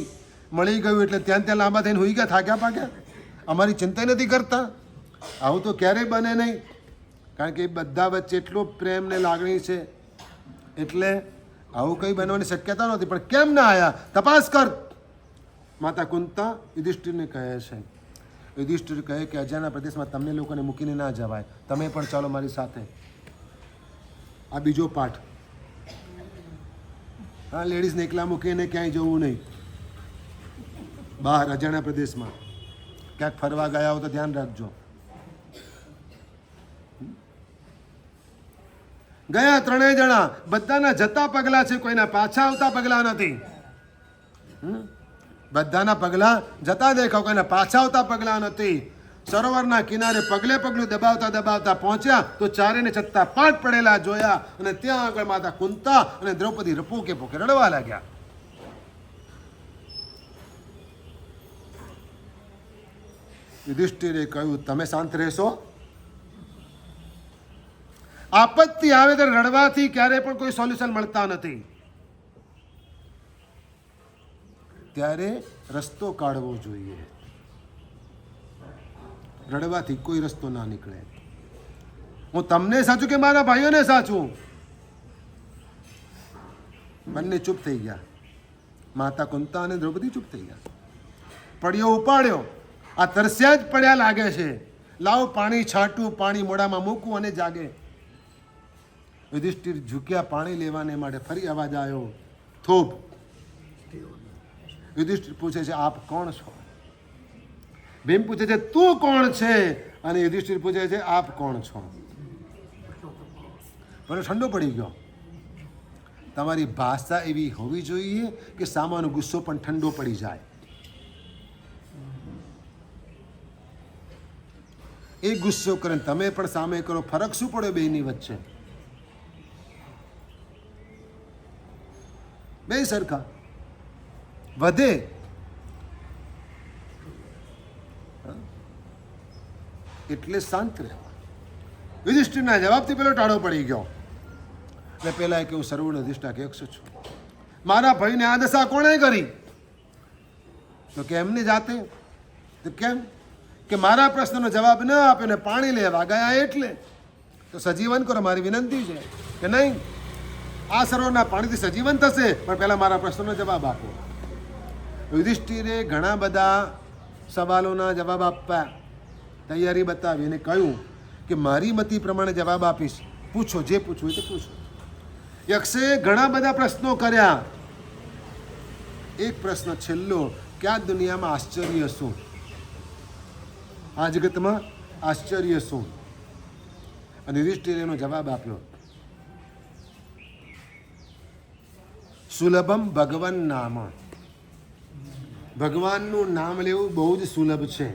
મળી ગયું એટલે ત્યાં લાંબા થઈને હોઈ ગયા, થાક્યા પાક્યા. અમારી ચિંતા નથી કરતા. આવું તો ક્યારેય બને નહીં, કારણ કે એ બધા વચ્ચે એટલો પ્રેમ ને લાગણી છે, એટલે આવું કંઈ બનવાની શક્યતા નથી. પણ કેમ ના આવ્યા? તપાસ કર. માતા કુંતા યુધિષ્ઠિરને કહે છે. યુધિષ્ઠિર કહે કે અજાણ્યા પ્રદેશમાં તમને લોકોને મૂકીને ના જવાય, તમે પણ ચાલો મારી સાથે. આ બીજો પાઠ. હા, લેડીઝને એકલા મૂકીને ક્યાંય જવું નહીં. બહાર અજાણ્યા પ્રદેશમાં ક્યાંક ફરવા ગયા હો તો ધ્યાન રાખજો. ગયા 3 જણા, બધાના જતા પગલા છે, કોઈના પાછા આવતા પગલા નથી. બધાના પગલાં જતા દેખાવ, કોઈને પાછા આવતા પગલાં નથી. સરોવરના કિનારે પગલે પગલું દબાવતા દબાવતા પહોંચ્યા તો ચારે ને છત્તા 5 પડેલા જોયા, અને ત્યાં આગળ માતા કુંતા અને દ્રૌપદી રપોકે પોકે રડવા લાગ્યા. યુધિષ્ઠિરે કહ્યું, તમે શાંત રહેશો? આપત્તિ આવે તો રડવાથી ક્યારે પણ કોઈ સોલ્યુશન મળતા નથી. ત્યારે રસ્તો કાઢવો જોઈએ. રડવાથી કોઈ રસ્તો ના નીકળે. હું તમને સાચું કે મારા ભાઈઓને સાચું? બંને ચૂપ થઈ ગયા. માતા કુંતા અને દ્રૌપદી ચૂપ થઈ ગયા. પડ્યો ઉપાડ્યો. આ તરસ્યા જ પડ્યા લાગે છે. લાવ પાણી છાંટું, પાણી મોઢામાં મૂકું અને જાગે. યુધિષ્ઠિર ઝૂક્યા પાણી લેવાને માટે. ફરી અવાજ આવ્યો, થોભ. યુધિષ્ઠિર પૂછે છે, આપ કોણ છો? ભીમ પૂછે છે, તું કોણ છે? અને યુધિષ્ઠિર પૂછે છે, આપ કોણ છો? પણ ઠંડો પડી ગયો. તમારી ભાષા એવી હોવી જોઈએ કે સામાનો ગુસ્સો પણ ઠંડો પડી જાય. એ ગુસ્સો કરે તમે પણ સામે કરો, ફરક શું પડ્યો બેની વચ્ચે? બે સરખા. વધે એટલે શાંત રહેવા. યુધિષ્ઠિરના જવાબથી પેલો ટાળો પડી ગયો. એટલે પેલા કે હું સર્વણ અધિષ્ઠા કે છું. મારા ભાઈને આ દશા કોણે કરી? તો કે એમની જાતે. તો કેમ? કે મારા પ્રશ્નનો જવાબ ન આપ્યો ને પાણી લેવા ગયા એટલે. તો સજીવન કરો, મારી વિનંતી છે કે નહીં, આ સરોવરના પાણીથી સજીવન થશે, પણ પહેલા મારા પ્રશ્નનો જવાબ આપો. યુધિષ્ઠિરે ઘણા બધા સવાલોના જવાબ આપવા તૈયારી બતાવી અને કહ્યું કે મારી મતિ પ્રમાણે જવાબ આપીશ, પૂછો જે પૂછવું એ તો પૂછો. યક્ષે ઘણા બધા પ્રશ્નો કર્યા. એક પ્રશ્ન છેલ્લો, કે આ દુનિયામાં આશ્ચર્ય શું? આ જગતમાં આશ્ચર્ય શું? અને યુધિષ્ઠિરે એનો જવાબ આપ્યો, સુલભમ ભગવાન નામ. ભગવાનનું નામ લેવું બહુ જ સુલભ છે.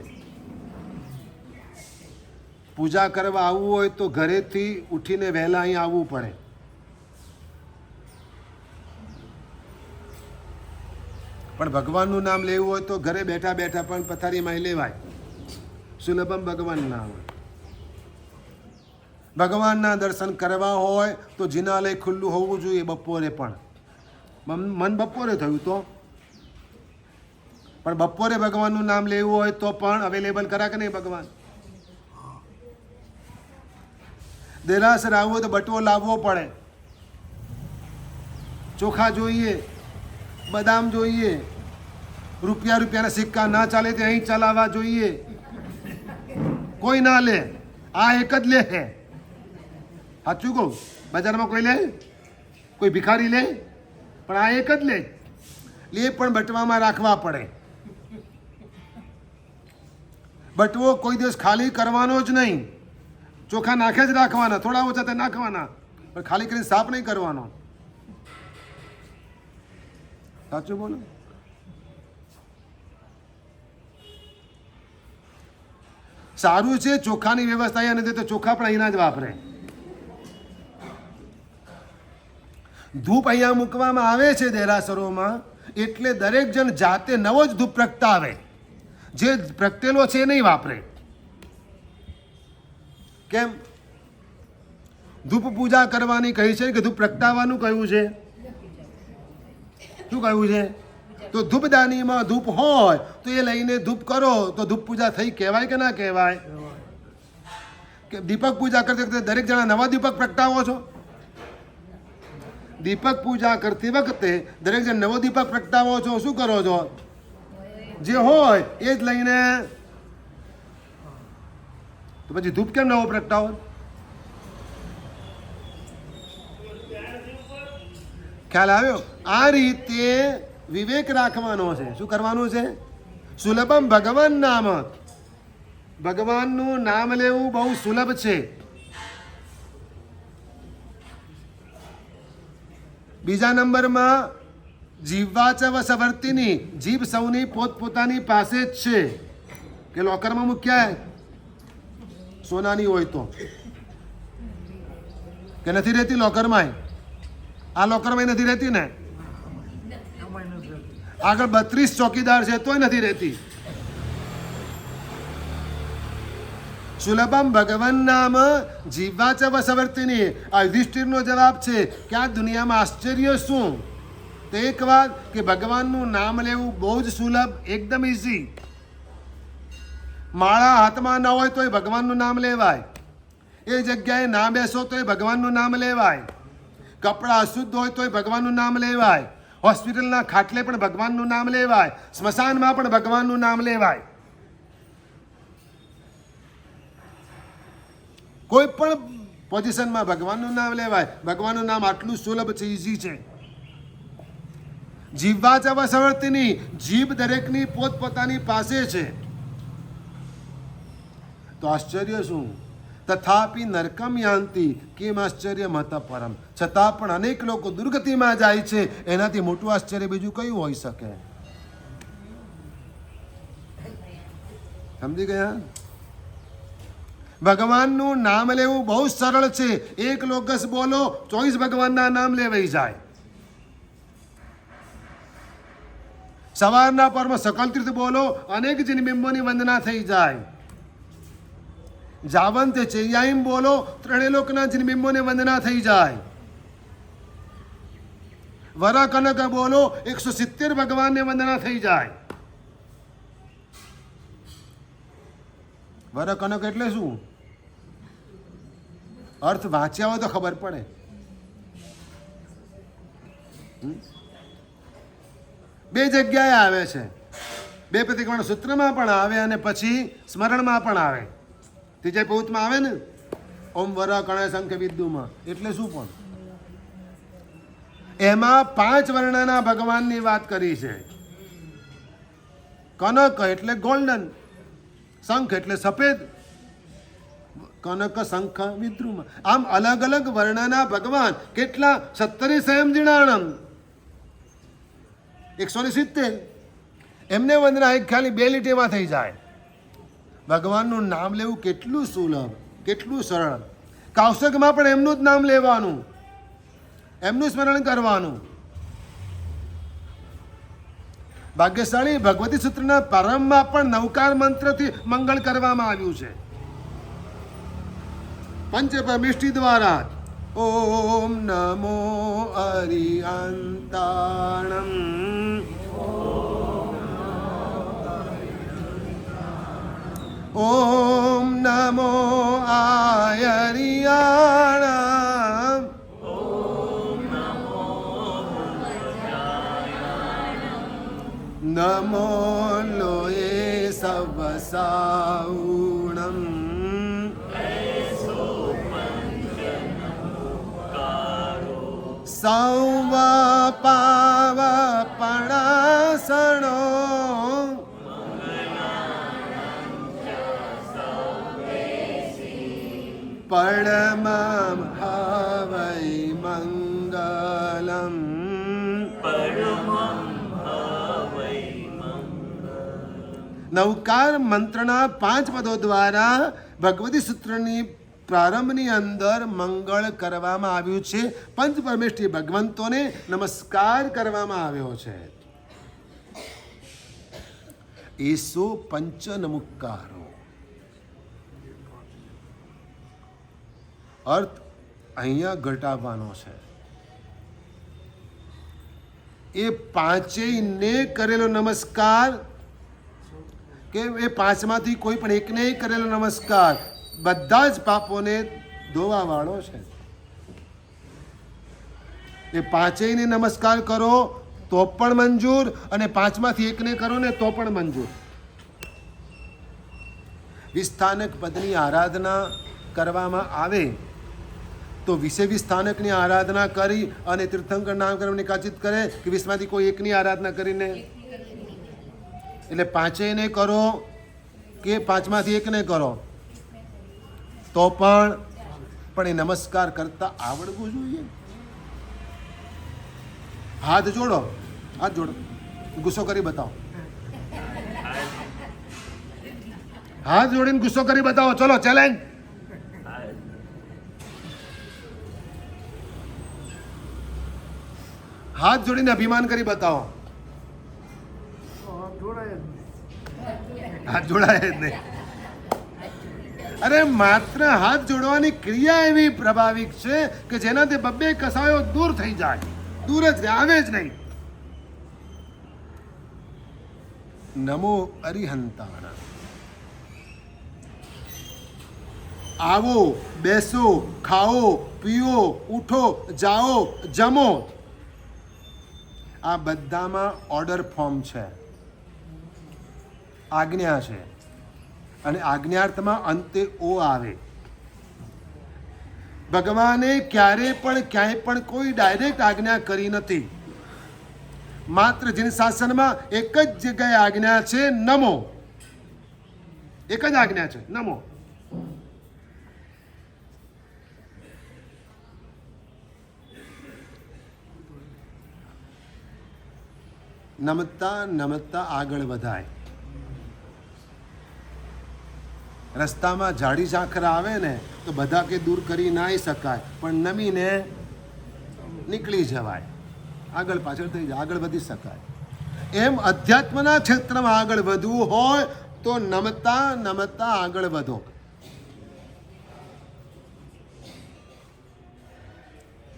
પૂજા કરવા આવવું હોય તો ઘરેથી ઉઠીને વહેલા અહીં આવવું પડે. પણ ભગવાનનું નામ લેવું હોય તો ઘરે બેઠા બેઠા પણ પથારીમાં લેવાય. સુલભમ ભગવાન નામ. ભગવાનના દર્શન કરવા હોય તો જિનાલય ખુલ્લું હોવું જોઈએ બપોરે પણ. મન બપોરે થયું તો પણ બપોરે ભગવાનનું નામ લેવું હોય તો પણ અવેલેબલ કરા કે નહીં ભગવાન? દેરાસર આવવું હોય તો બટવો લાવવો પડે. ચોખા જોઈએ, બદામ જોઈએ. રૂપિયાના સિક્કા ના ચાલે તે અહીં ચલાવવા જોઈએ. કોઈ ના લે, આ એક જ લે છે. સાચું કહું? બજારમાં કોઈ લે? કોઈ ભિખારી લે? પણ આ એક જ લે. લે પણ બટવામાં રાખવા પડે. બટવો કોઈ દિવસ ખાલી કરવાનો જ નહીં. ચોખા નાખે જ રાખવાના, થોડા ઓછા તે નાખવાના, પણ ખાલી કરીને સાફ નહીં કરવાનો. સાચું બોલો? સારું છે ચોખાની વ્યવસ્થા અહીંયા નથી તો ચોખા પણ અહીંના જ વાપરે. ધૂપ અહીંયા મૂકવામાં આવે છે દેરાસરોમાં, એટલે દરેક જણ જાતે નવો જ ધૂપ પ્રગટાવે. જે પ્રગટેલો છે એ નહીં વાપરે. કેમ? ધૂપ પૂજા કરવાની કહી છે કે ધૂપ પ્રગટાવવાનું કહ્યું છે? શું કહ્યું છે? તો ધૂપદાનીમાં ધૂપ હોય તો એ લઈને ધૂપ કરો તો ધૂપ પૂજા થઈ કહેવાય કે ના કહેવાય? કે દીપક પૂજા કરતી વખતે દરેક જણા નવા દીપક પ્રગટાવો છો? દીપક પૂજા કરતી વખતે દરેક જણ નવો દીપક પ્રગટાવો છો? શું કરો છો? જે હોય એ જ લઈને. તો પછી ધૂપ કેમ નવો પ્રગટાવો? ખ્યાલ આવ્યો? આ રીતે વિવેક રાખવાનો છે. શું કરવાનું છે? સુલભમ ભગવાન નામ. ભગવાનનું નામ લેવું બહુ સુલભ છે. બીજા નંબરમાં જીવવા ચ વશવર્તિની, જીભ સૌની પોતપોતાની પાસે જ છે. કે લોકરમાં મૂક્યા સોનાની હોય તો કે નથી રહેતી લોકરમાં? આ લોકરમાં નથી રહેતી ને. આગળ 32 ચોકીદાર છે તોય નથી રહેતી. સુલભમ ભગવન નામ જીવા ચ વશવર્તિની. આ યુધિષ્ઠિરનો જવાબ છે કે આ દુનિયામાં આશ્ચર્ય શું? તો એક વાત કે ભગવાનનું નામ લેવું બહુ જ સુલભ, એકદમ ઇઝી. માળા હાથમાં ન હોય તોય ભગવાનનું નામ લેવાય. એ જગ્યાએ ના બેસો તોય ભગવાનનું નામ લેવાય. કપડાં અશુદ્ધ હોય તોય ભગવાનનું નામ લેવાય. હોસ્પિટલના ખાટલે પણ ભગવાનનું નામ લેવાય. સ્મશાનમાં પણ ભગવાનનું નામ લેવાય. કોઈ પણ પોઝિશનમાં ભગવાનનું નામ લેવાય. ભગવાનનું નામ આટલું સુલભ છે, ઇઝી છે. જીવવા ચ વશવર્તિની, જીભ દરેકની પોતપોતાની પાસે છે. તો આશ્ચર્ય શું? તથાપી નરકમ યાંતિ, કેમ આશ્ચર્ય મત પરમ. છતાં પણ અનેક લોકો દુર્ગતિમાં જાય છે. એનાથી મોટું આશ્ચર્ય બીજું કયું હોઈ શકે? સમજી ગયા? ભગવાનનું નામ લેવું બહુ સરળ છે. એક લોકસ બોલો, 24 ભગવાનના નામ લેવાઈ જાય. સવારના પરમાં સકલ તીર્થ બોલો, અનેક જન્મબિંબોની વંદના થઈ જાય. જાવંત ચૈયાઈમ બોલો, 3 લોકના જન્મબિંબોને વંદના થઈ જાય. વર કનક બોલો, 170 ભગવાનને વંદના થઈ જાય. વર કનક એટલે શું? અર્થ વાંચ્યા હોય તો ખબર પડે. બે જગ્યાએ આવે છે. બે પ્રતિક્રમણ સૂત્રમાં પણ આવે અને પછી સ્મરણમાં પણ આવે. ત્રીજા પૌતમાં આવે ને, ઓમ વર કણ શંખ વિદ્યુમાં. એટલે શું? પણ એમાં 5 વર્ણના ભગવાનની વાત કરી છે. કનક એટલે ગોલ્ડન, શંખ એટલે સફેદ, કનક શંખ વિદ્રુમાં. આમ અલગ અલગ વર્ણના ભગવાન. કેટલા? 70 સંયમજીણાણમ, 170. એમને વંદના એક ખાલી 2 લીટીમાં થઈ જાય. ભગવાનનું નામ લેવું કેટલું સુલભ, કેટલું સરળ. કૌશકમાં પણ એમનું જ નામ લેવાનું, એમનું સ્મરણ કરવાનું. ભાગ્યશાળી ભગવતી સૂત્રના પ્રારંભમાં પણ નવકાર મંત્રથી મંગળ કરવામાં આવ્યું છે. પંચ પરમેષ્ઠી દ્વારા. ઓમ નમો અરિહંતાણમ, ઓમ નમો આયરિયાણમ, નમો લોયે સવસાઉણમ, સૌવ પાવ પણાસણો, પરમં હવૈ મંગલમ. નવકાર મંત્રના 5 પદો દ્વારા ભગવતી સૂત્રની પ્રારંભની અંદર મંગળ કરવામાં આવ્યું છે. પંચ પરમેષ્ઠી ભગવંતોને નમસ્કાર કરવામાં આવ્યો છે. એસો પંચ નમુકારો. અર્થ અહીંયા ઘટાડવાનો છે. એ 5ને કરેલો નમસ્કાર, કે એ 5માંથી કોઈ પણ એકને કરેલો નમસ્કાર બધા જ પાપોને ધોવા વાળો છે. એ 5ને નમસ્કાર કરો તો પણ મંજૂર, અને 5માંથી એકને કરો ને તો પણ મંજૂર. વિસ્થાનક પદની આરાધના કરવામાં આવે તો 20 સ્થાનકની આરાધના કરી અને તીર્થંકર નામકરણ નિકાચિત કરે કે 20માંથી કોઈ એકની આરાધના કરીને. એટલે 5ને કરો કે 5માંથી એકને કરો તો પણ એ નમસ્કાર કરતા આવડવું જોઈએ. હાથ જોડો, હાથ જોડો, ગુસ્સો કરી બતાવો, હાથ જોડીને ગુસ્સો કરી બતાવો. ચલો ચેલેન્જ. હાથ જોડીને અભિમાન કરી બતાવો. હાથ જોડાય જ નહીં. અરે માત્ર હાથ જોડવાની ક્રિયા એવી પ્રભાવિક છે કે જેનાથી બબ્બે કસાયો દૂર થઈ જાય, દૂર જ આવે જ નહીં. નમો અરિહંતાણ. આવો, બેસો, ખાઓ, પીઓ, ઉઠો, જાઓ, જમો. આ બધામાં ઓર્ડર ફોર્મ છે, આજ્ઞા છે, અને આજ્ઞાર્થમાં અંતે ઓ આવે. ભગવાને ક્યારે પણ ક્યાંય પણ કોઈ ડાયરેક્ટ આજ્ઞા કરી નથી. માત્ર જીન શાસનમાં એક જ જગ્યાએ આજ્ઞા છે, નમો. એક જ આજ્ઞા છે, નમો. નમતા નમતા આગળ વધાય. રસ્તામાં ઝાડી ઝાંખરા આવે ને તો બધા કે દૂર કરી નાઈ શકાય, પણ નમીને નીકળી જવાય, આગળ પાછળ થઈ જાય, આગળ વધી શકાય. એમ અધ્યાત્મના ક્ષેત્રમાં આગળ વધવું હોય તો નમતા નમતા આગળ વધો.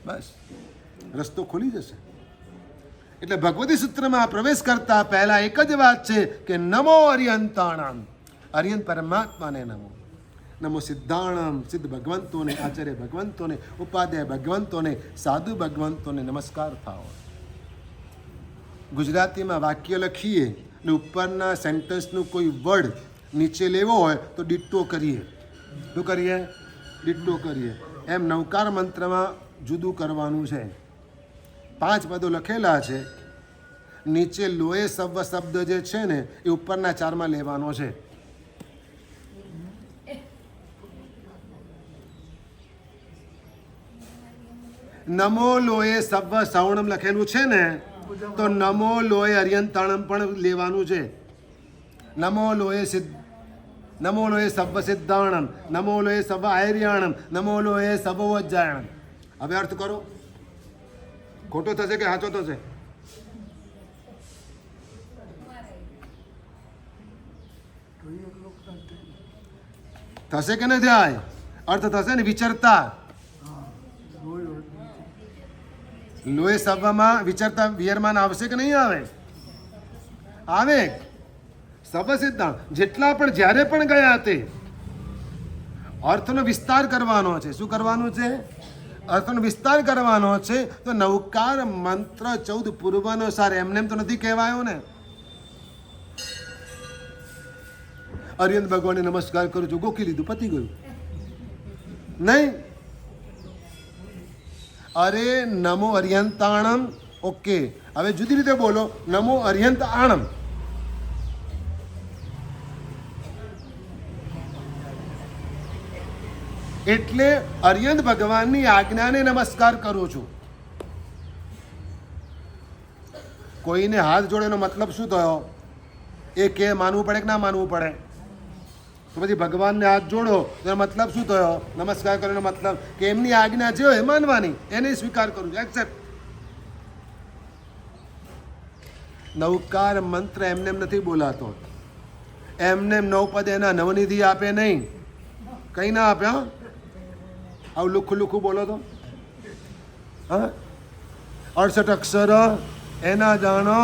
બસ રસ્તો ખુલી જશે. એટલે ભગવતી સૂત્રમાં પ્રવેશ કરતા પહેલા એક જ વાત છે કે નમો અરિહંતાણમ. અરિહંત પરમાત્માને નમો. નમો સિદ્ધાણમ. સિદ્ધ ભગવંતોને, આચાર્ય ભગવંતોને, ઉપાધ્યાય ભગવંતોને, સાધુ ભગવંતોને નમસ્કાર થાઓ. ગુજરાતીમાં વાક્ય લખીએ ને ઉપરના સેન્ટેન્સનું કોઈ વર્ડ નીચે લેવો હોય તો ડિટ્ટો કરીએ. શું કરીએ? ડિટ્ટો કરીએ. એમ નવકાર મંત્રમાં જુદું કરવાનું છે. 5 પદો લખેલા છે, નીચે લોએ સવ્વ શબ્દ જે છે ને એ ઉપરના 4માં લેવાનો છે. નમો લોએ સવ્વ સવર્ણમ લખેલું છે ને, તો નમો લોએ અરિહંતાણમ પણ લેવાનું છે. નમો લોએ નમો લોએ સવ્વ સિદ્ધાણમ, નમો લોએ સવ્વ આયર્યાણમ, નમો લોએ સવ્વ વજ્જાયણમ. હવે અર્થ કરો, ખોટો થશે કે સાચો થશે? થશે કે નહીં થાય? અર્થ થશે ને વિચરતા. લોહી સભ્યમાં વિચરતા વિયરમાન આવશે કે નહીં આવે? આવે. સભ સિદ્ધાંત જેટલા પણ જ્યારે પણ ગયા તે અર્થનો વિસ્તાર કરવાનો છે. શું કરવાનું છે? અર્થનો વિસ્તાર કરવાનો છે. તો નવકાર મંત્ર 14 પૂર્વનો સાર એમને તો નથી કહેવાયો ને. અરિહંત ભગવાનને નમસ્કાર કરું છું, ગોખી લીધું, પતી ગયું નહીં. અરે નમો અરિહંતાણમ. ઓકે, હવે જુદી રીતે બોલો, નમો અરિહંત આણમ. એટલે અરિહંત ભગવાનની આજ્ઞાને નમસ્કાર કરું છું. કોઈને હાથ જોડેનો મતલબ શું થયો? એ કે માનવું પડે કે ના માનવું પડે? તો પછી ભગવાનને હાથ જોડો એનો મતલબ શું થયો? નમસ્કાર કરવાનો મતલબ કે એમની આજ્ઞા જે હોય માનવાની, એને સ્વીકાર કરું છું, એક્સેપ્ટ. નવકાર મંત્ર એમને એમ નથી બોલાતો. એમને એમ 9 પદ એના નવનિધિ આપે નહીં, કંઈ ના આપે. હા, આવું લુખું લુખું બોલો તો. હા, 68 અક્ષર એના જાણો.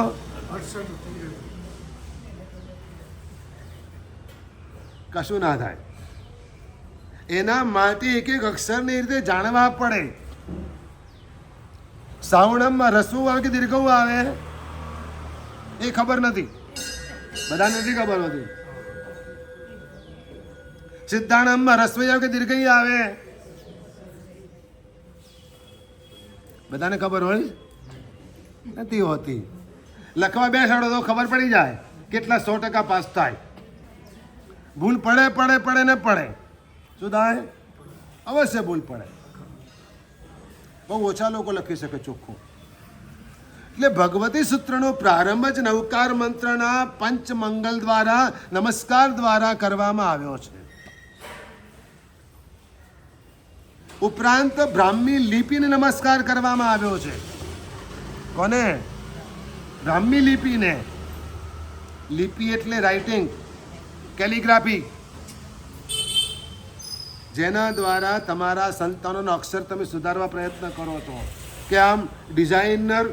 કશું ના થાય. એના માટે એક એક અક્ષરની રીતે જાણવા પડે. સાવણમમાં રસવું આવે કે દીર્ઘવું આવે એ ખબર નથી, બધાને નથી ખબર હોતી. સિદ્ધાણમમાં રસવઈ આવે કે દીર્ઘઈ આવે બધાને ખબર હોય નથી હોતી. લખવા બેસાડો તો ખબર પડી જાય કેટલા 100% પાસ થાય. ભૂલ પડે પડે પડે ને પડે. શું થાય? અવશ્ય ભૂલ પડે. બહુ ઓછા લોકો લખી શકે ચોખ્ખું. એટલે ભગવતી સૂત્રનો પ્રારંભ જ નવકાર મંત્રના પંચમંગલ દ્વારા નમસ્કાર દ્વારા કરવામાં આવ્યો છે. ઉપરાંત બ્રાહ્મી લિપિને નમસ્કાર કરવામાં આવ્યો છે. કોને? બ્રાહ્મી લિપિને. લિપિ એટલે રાઇટિંગ, કેલિગ્રાફી, જેના દ્વારા તમારા સંતાનોનો અક્ષર તમે સુધારવા પ્રયત્ન કરો છો કે આમ ડિઝાઇનર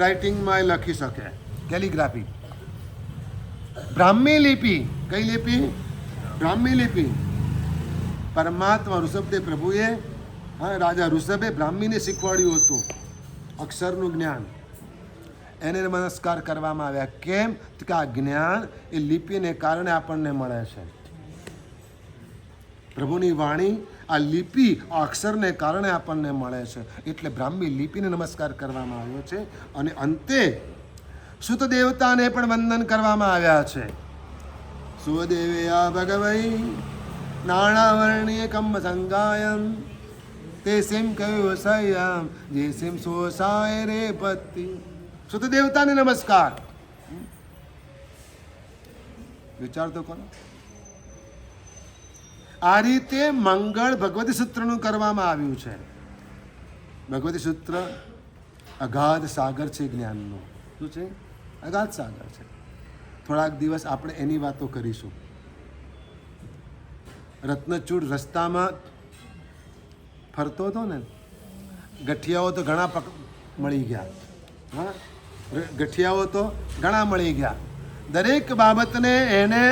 રાઇટિંગમાં એ લખી શકે. કેલિગ્રાફી. બ્રાહ્મી લિપિ. કઈ લિપિ? બ્રાહ્મી લિપિ. પરમાત્મા ઋષભદેવ પ્રભુએ રાજા ઋષભે બ્રાહ્મીને શીખવાડ્યું હતું અક્ષરનું જ્ઞાન. એને નમસ્કાર કરવામાં આવ્યા. કેમ? કે આ જ્ઞાન એ લિપિને કારણે આપણને મળે છે. પ્રભુની વાણી આ લિપિ આ અક્ષરને કારણે આપણને મળે છે. એટલે બ્રાહ્મી લિપિને નમસ્કાર કરવામાં આવ્યો છે. અને અંતે સુત દેવતાને પણ વંદન કરવામાં આવ્યા છે. સુદેવયા ભગવઈ નાણાવર્ણીય કમ સંગાયમ તે સિમ કયો સયામ જે સિમ સોસાય રે પતિ. સુત દેવતાને નમસ્કાર. વિચાર તો કરો. આ રીતે મંગળ ભગવતી સૂત્રનું કરવામાં આવ્યું છે. ભગવતી સૂત્ર અગાધ સાગર છે જ્ઞાનનો. શું છે? અગાધ સાગર છે. થોડાક દિવસ આપણે એની વાતો કરીશું. રત્નચૂડ રસ્તામાં ફરતો હતો ને, ગઠિયાઓ તો ઘણા મળી ગયા. હા, ગઠિયાઓ તો ઘણા મળી ગયા. દરેક બાબતને એને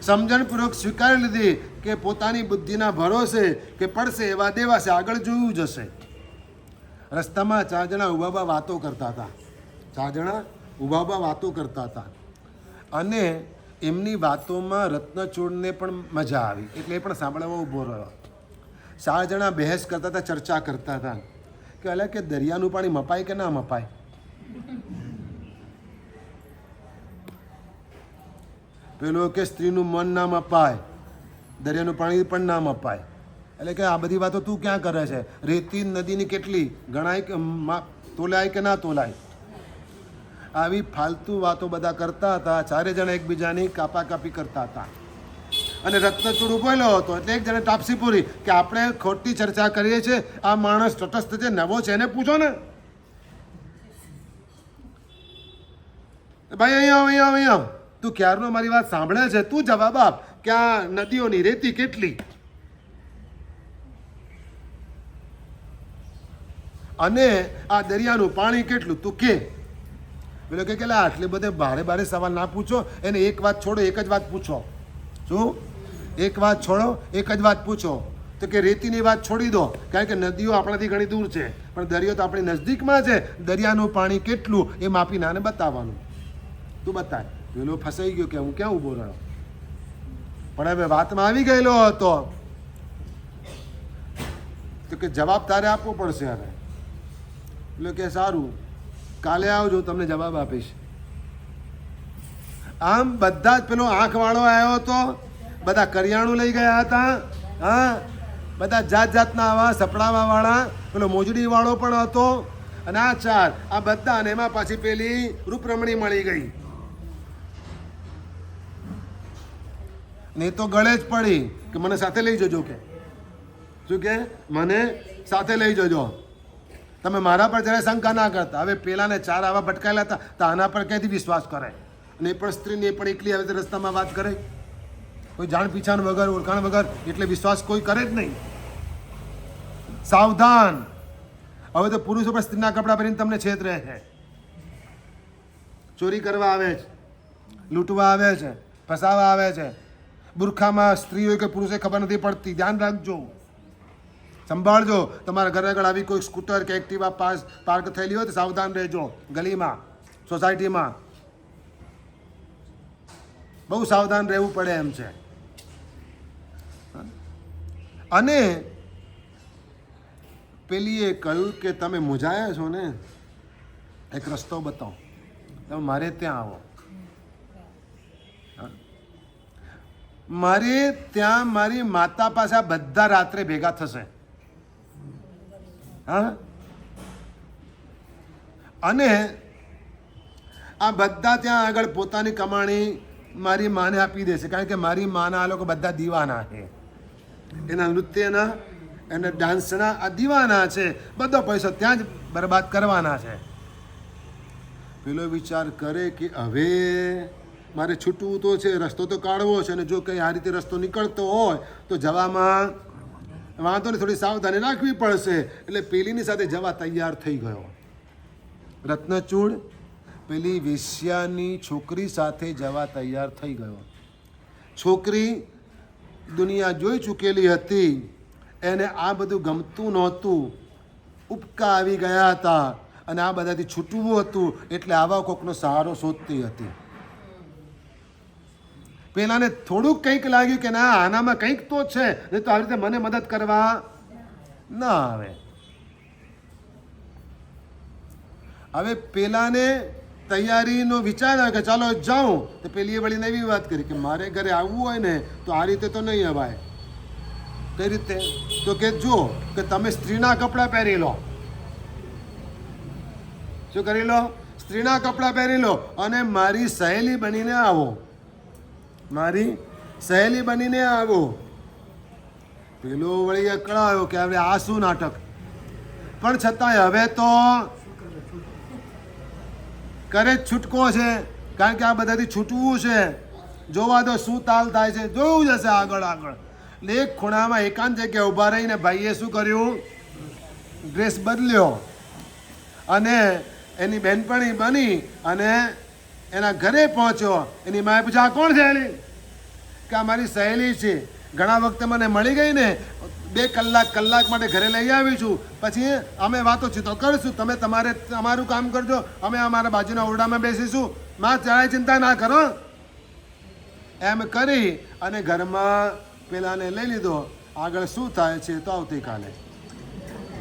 સમજણપૂર્વક સ્વીકારી લીધી કે પોતાની બુદ્ધિના ભરોસે કે પડશે એવા દેવાશે, આગળ જોયું જશે. રસ્તામાં 4 જણા ઊભા વાતો કરતા હતા. 4 જણા ઊભા વાતો કરતા હતા. અને એમની વાતોમાં રત્નચૂડને પણ મજા આવી, એટલે એ પણ સાંભળવા ઊભો રહ્યો. 4 જણા બહેસ કરતા હતા, ચર્ચા કરતા હતા કે અલે કે દરિયાનું પાણી મપાય કે ના મપાય. પેલો કે સ્ત્રીનું મન ના મપાય, દરિયાનું પાણી પણ ના મપાય. એટલે કે આ બધી વાતો તું ક્યાં કરે છે? રેતી નદીની કેટલી ગણાય કે તોલાય કે ના તોલાય? આવી ફાલતુ વાતો બધા કરતા હતા. 4 જણા એકબીજાની કાપાકાપી કરતા હતા. અને રત્નચૂડ ઉભેલો હતો એટલે એક જણે ટાપસી પૂરી કે આપણે ખોટી ચર્ચા કરીએ છીએ, આ માણસ તટસ્થ છે, નવો છે, એને પૂછો ને. ભાઈ અહીંયા તું ક્યારનો મારી વાત સાંભળે છે, તું જવાબ આપ કે આ નદીઓની રેતી કેટલી અને આ દરિયાનું પાણી કેટલું, તું કે. પેલો કે આટલે બધે બારે સવાલ ના પૂછો, એને એક વાત છોડો, એક જ વાત પૂછો. શું? એક વાત છોડો, એક જ વાત પૂછો. તો કે રેતીની વાત છોડી દો, કારણ કે નદીઓ આપણાથી ઘણી દૂર છે, પણ દરિયો તો આપણી નજદીકમાં છે. દરિયાનું પાણી કેટલું એ માપીને આને બતાવવાનું. તું બતાય. પેલો ફસાઈ ગયો કે હું ક્યાં ઊભો રહ્યો, પણ હવે વાતમાં આવી ગયેલો હતો. તો કે જવાબ તારે આપવો પડશે હવે. એટલે કે સારું, કાલે આવજો, તમને જવાબ આપીશ. આમ બધા જ પેલો આંખવાળો આવ્યો હતો, બધા કરિયાણું લઈ ગયા હતા. હા, બધા જાત જાતના આવા સપડાવા વાળા, પેલો મોજડી વાળો પણ હતો. અને આ 4 આ બધા, અને એમાં પાછી પેલી રૂપરમણી મળી ગઈ. ને તો ગળે જ પડી કે મને સાથે લઈ જજો. કે શું કે મને સાથે લઈ જજો, તમે મારા પર જરા શંકા ના કરતા. હવે પેલાને 4 આવા ભટકાયેલા હતા, તો આના પર ક્યાંથી વિશ્વાસ કરે? અને એ પણ સ્ત્રીને એ પણ એકલી હવે રસ્તામાં વાત કરે, કોઈ જાણ પીછાણ વગર, ઓળખાણ વગર, એટલે વિશ્વાસ કોઈ કરે જ નહીં. સાવધાન. હવે તો પુરુષો પણ સ્ત્રીના કપડાં પહેરીને તમને છેતરે છે, ચોરી કરવા આવે છે, લૂંટવા આવે છે, ફસાવા આવે છે. બુરખામાં સ્ત્રી હોય કે પુરુષ ખબર નથી પડતી. ધ્યાન રાખજો, સંભાળજો. તમારા ઘરે આગળ આવી કોઈ સ્કૂટર કે એક્ટિવા પાર્ક થયેલી હોય તો સાવધાન રહેજો. ગલીમાં, સોસાયટીમાં બહુ સાવધાન રહેવું પડે એમ છે. અને પેલીએ કહ્યું કે તમે મૂંઝાયા છો ને, એક રસ્તો બતાવો, તમે મારે ત્યાં આવો. મારે ત્યાં મારી માતા પાસે આ બધા રાત્રે ભેગા થશે. હા, અને આ બધા ત્યાં આગળ પોતાની કમાણી મારી માને આપી દેશે, કારણ કે મારી માના આ લોકો બધા દીવાના છે, એના નૃત્યના એના ડાન્સના આ દીવાના છે, બધો પૈસો ત્યાં જ બરબાદ કરવાના છે. પેલો વિચાર કરે કે હવે મારે છૂટવું તો છે, રસ્તો તો કાઢવો છે, અને જો કંઈ આ રીતે રસ્તો નીકળતો હોય તો જવામાં વાંધો ને થોડી સાવધાની રાખવી પડશે. એટલે પેલીની સાથે જવા તૈયાર થઈ ગયો. રત્નચૂડ પેલી વેશ્યાની છોકરી સાથે જવા તૈયાર થઈ ગયો. છોકરી દુનિયા જોઈ ચૂકેલી હતી, એને આ બધું ગમતું નહોતું, ઉપકા આવી ગયા હતા, અને આ બધાથી છૂટવું હતું, એટલે આવા કોકનો સહારો શોધતી હતી. પેલાને થોડુંક કંઈક લાગ્યું કે ના આનામાં કંઈક તો છે, નહીં તો આવી રીતે મને મદદ કરવા ના આવે. હવે પેલાને તૈયારીનો વિચાર આવે કે ચાલો જાઉં, તો પેલીએ વળીને એવી વાત કરી કે મારે ઘરે આવવું હોય ને તો આ રીતે તો નહીં અવાય. કઈ રીતે? તો કે જો કે તમે સ્ત્રીના કપડાં પહેરી લો. શું કરી લો? સ્ત્રીના કપડાં પહેરી લો અને મારી સહેલી બનીને આવો, મારી સહેલી બનીને આવો. પેલો વળી અકળાયો કે હવે આ શું નાટક, પણ છતાંય હવે તો કરે જ છૂટકો છે, કારણ કે આ બધાથી છૂટવું છે. જોવા દો શું તાલ થાય છે, જોવું જશે આગળ આગળ. એક ખૂણામાં એકાંત જગ્યાએ ઊભા રહીને ભાઈએ શું કર્યું? ડ્રેસ બદલ્યો અને એની બહેનપણી બની અને એના ઘરે પહોંચ્યો. એની માએ પૂછ્યું આ કોણ સહેલી? કે આ મારી સહેલી છે, ઘણા વખતે મને મળી ગઈ ને, 2 કલાક માટે ઘરે લઈ આવી છું, પછી અમે વાતો ચીતો કરીશું, તમે તમારું કામ કરજો, અમે અમારા બાજુના ઓરડામાં બેસીશું, માં જરાય ચિંતા ના કરો. એમ કરી અને ઘરમાં પેલાને લઈ લીધો. આગળ શું થાય છે તો આવતીકાલે.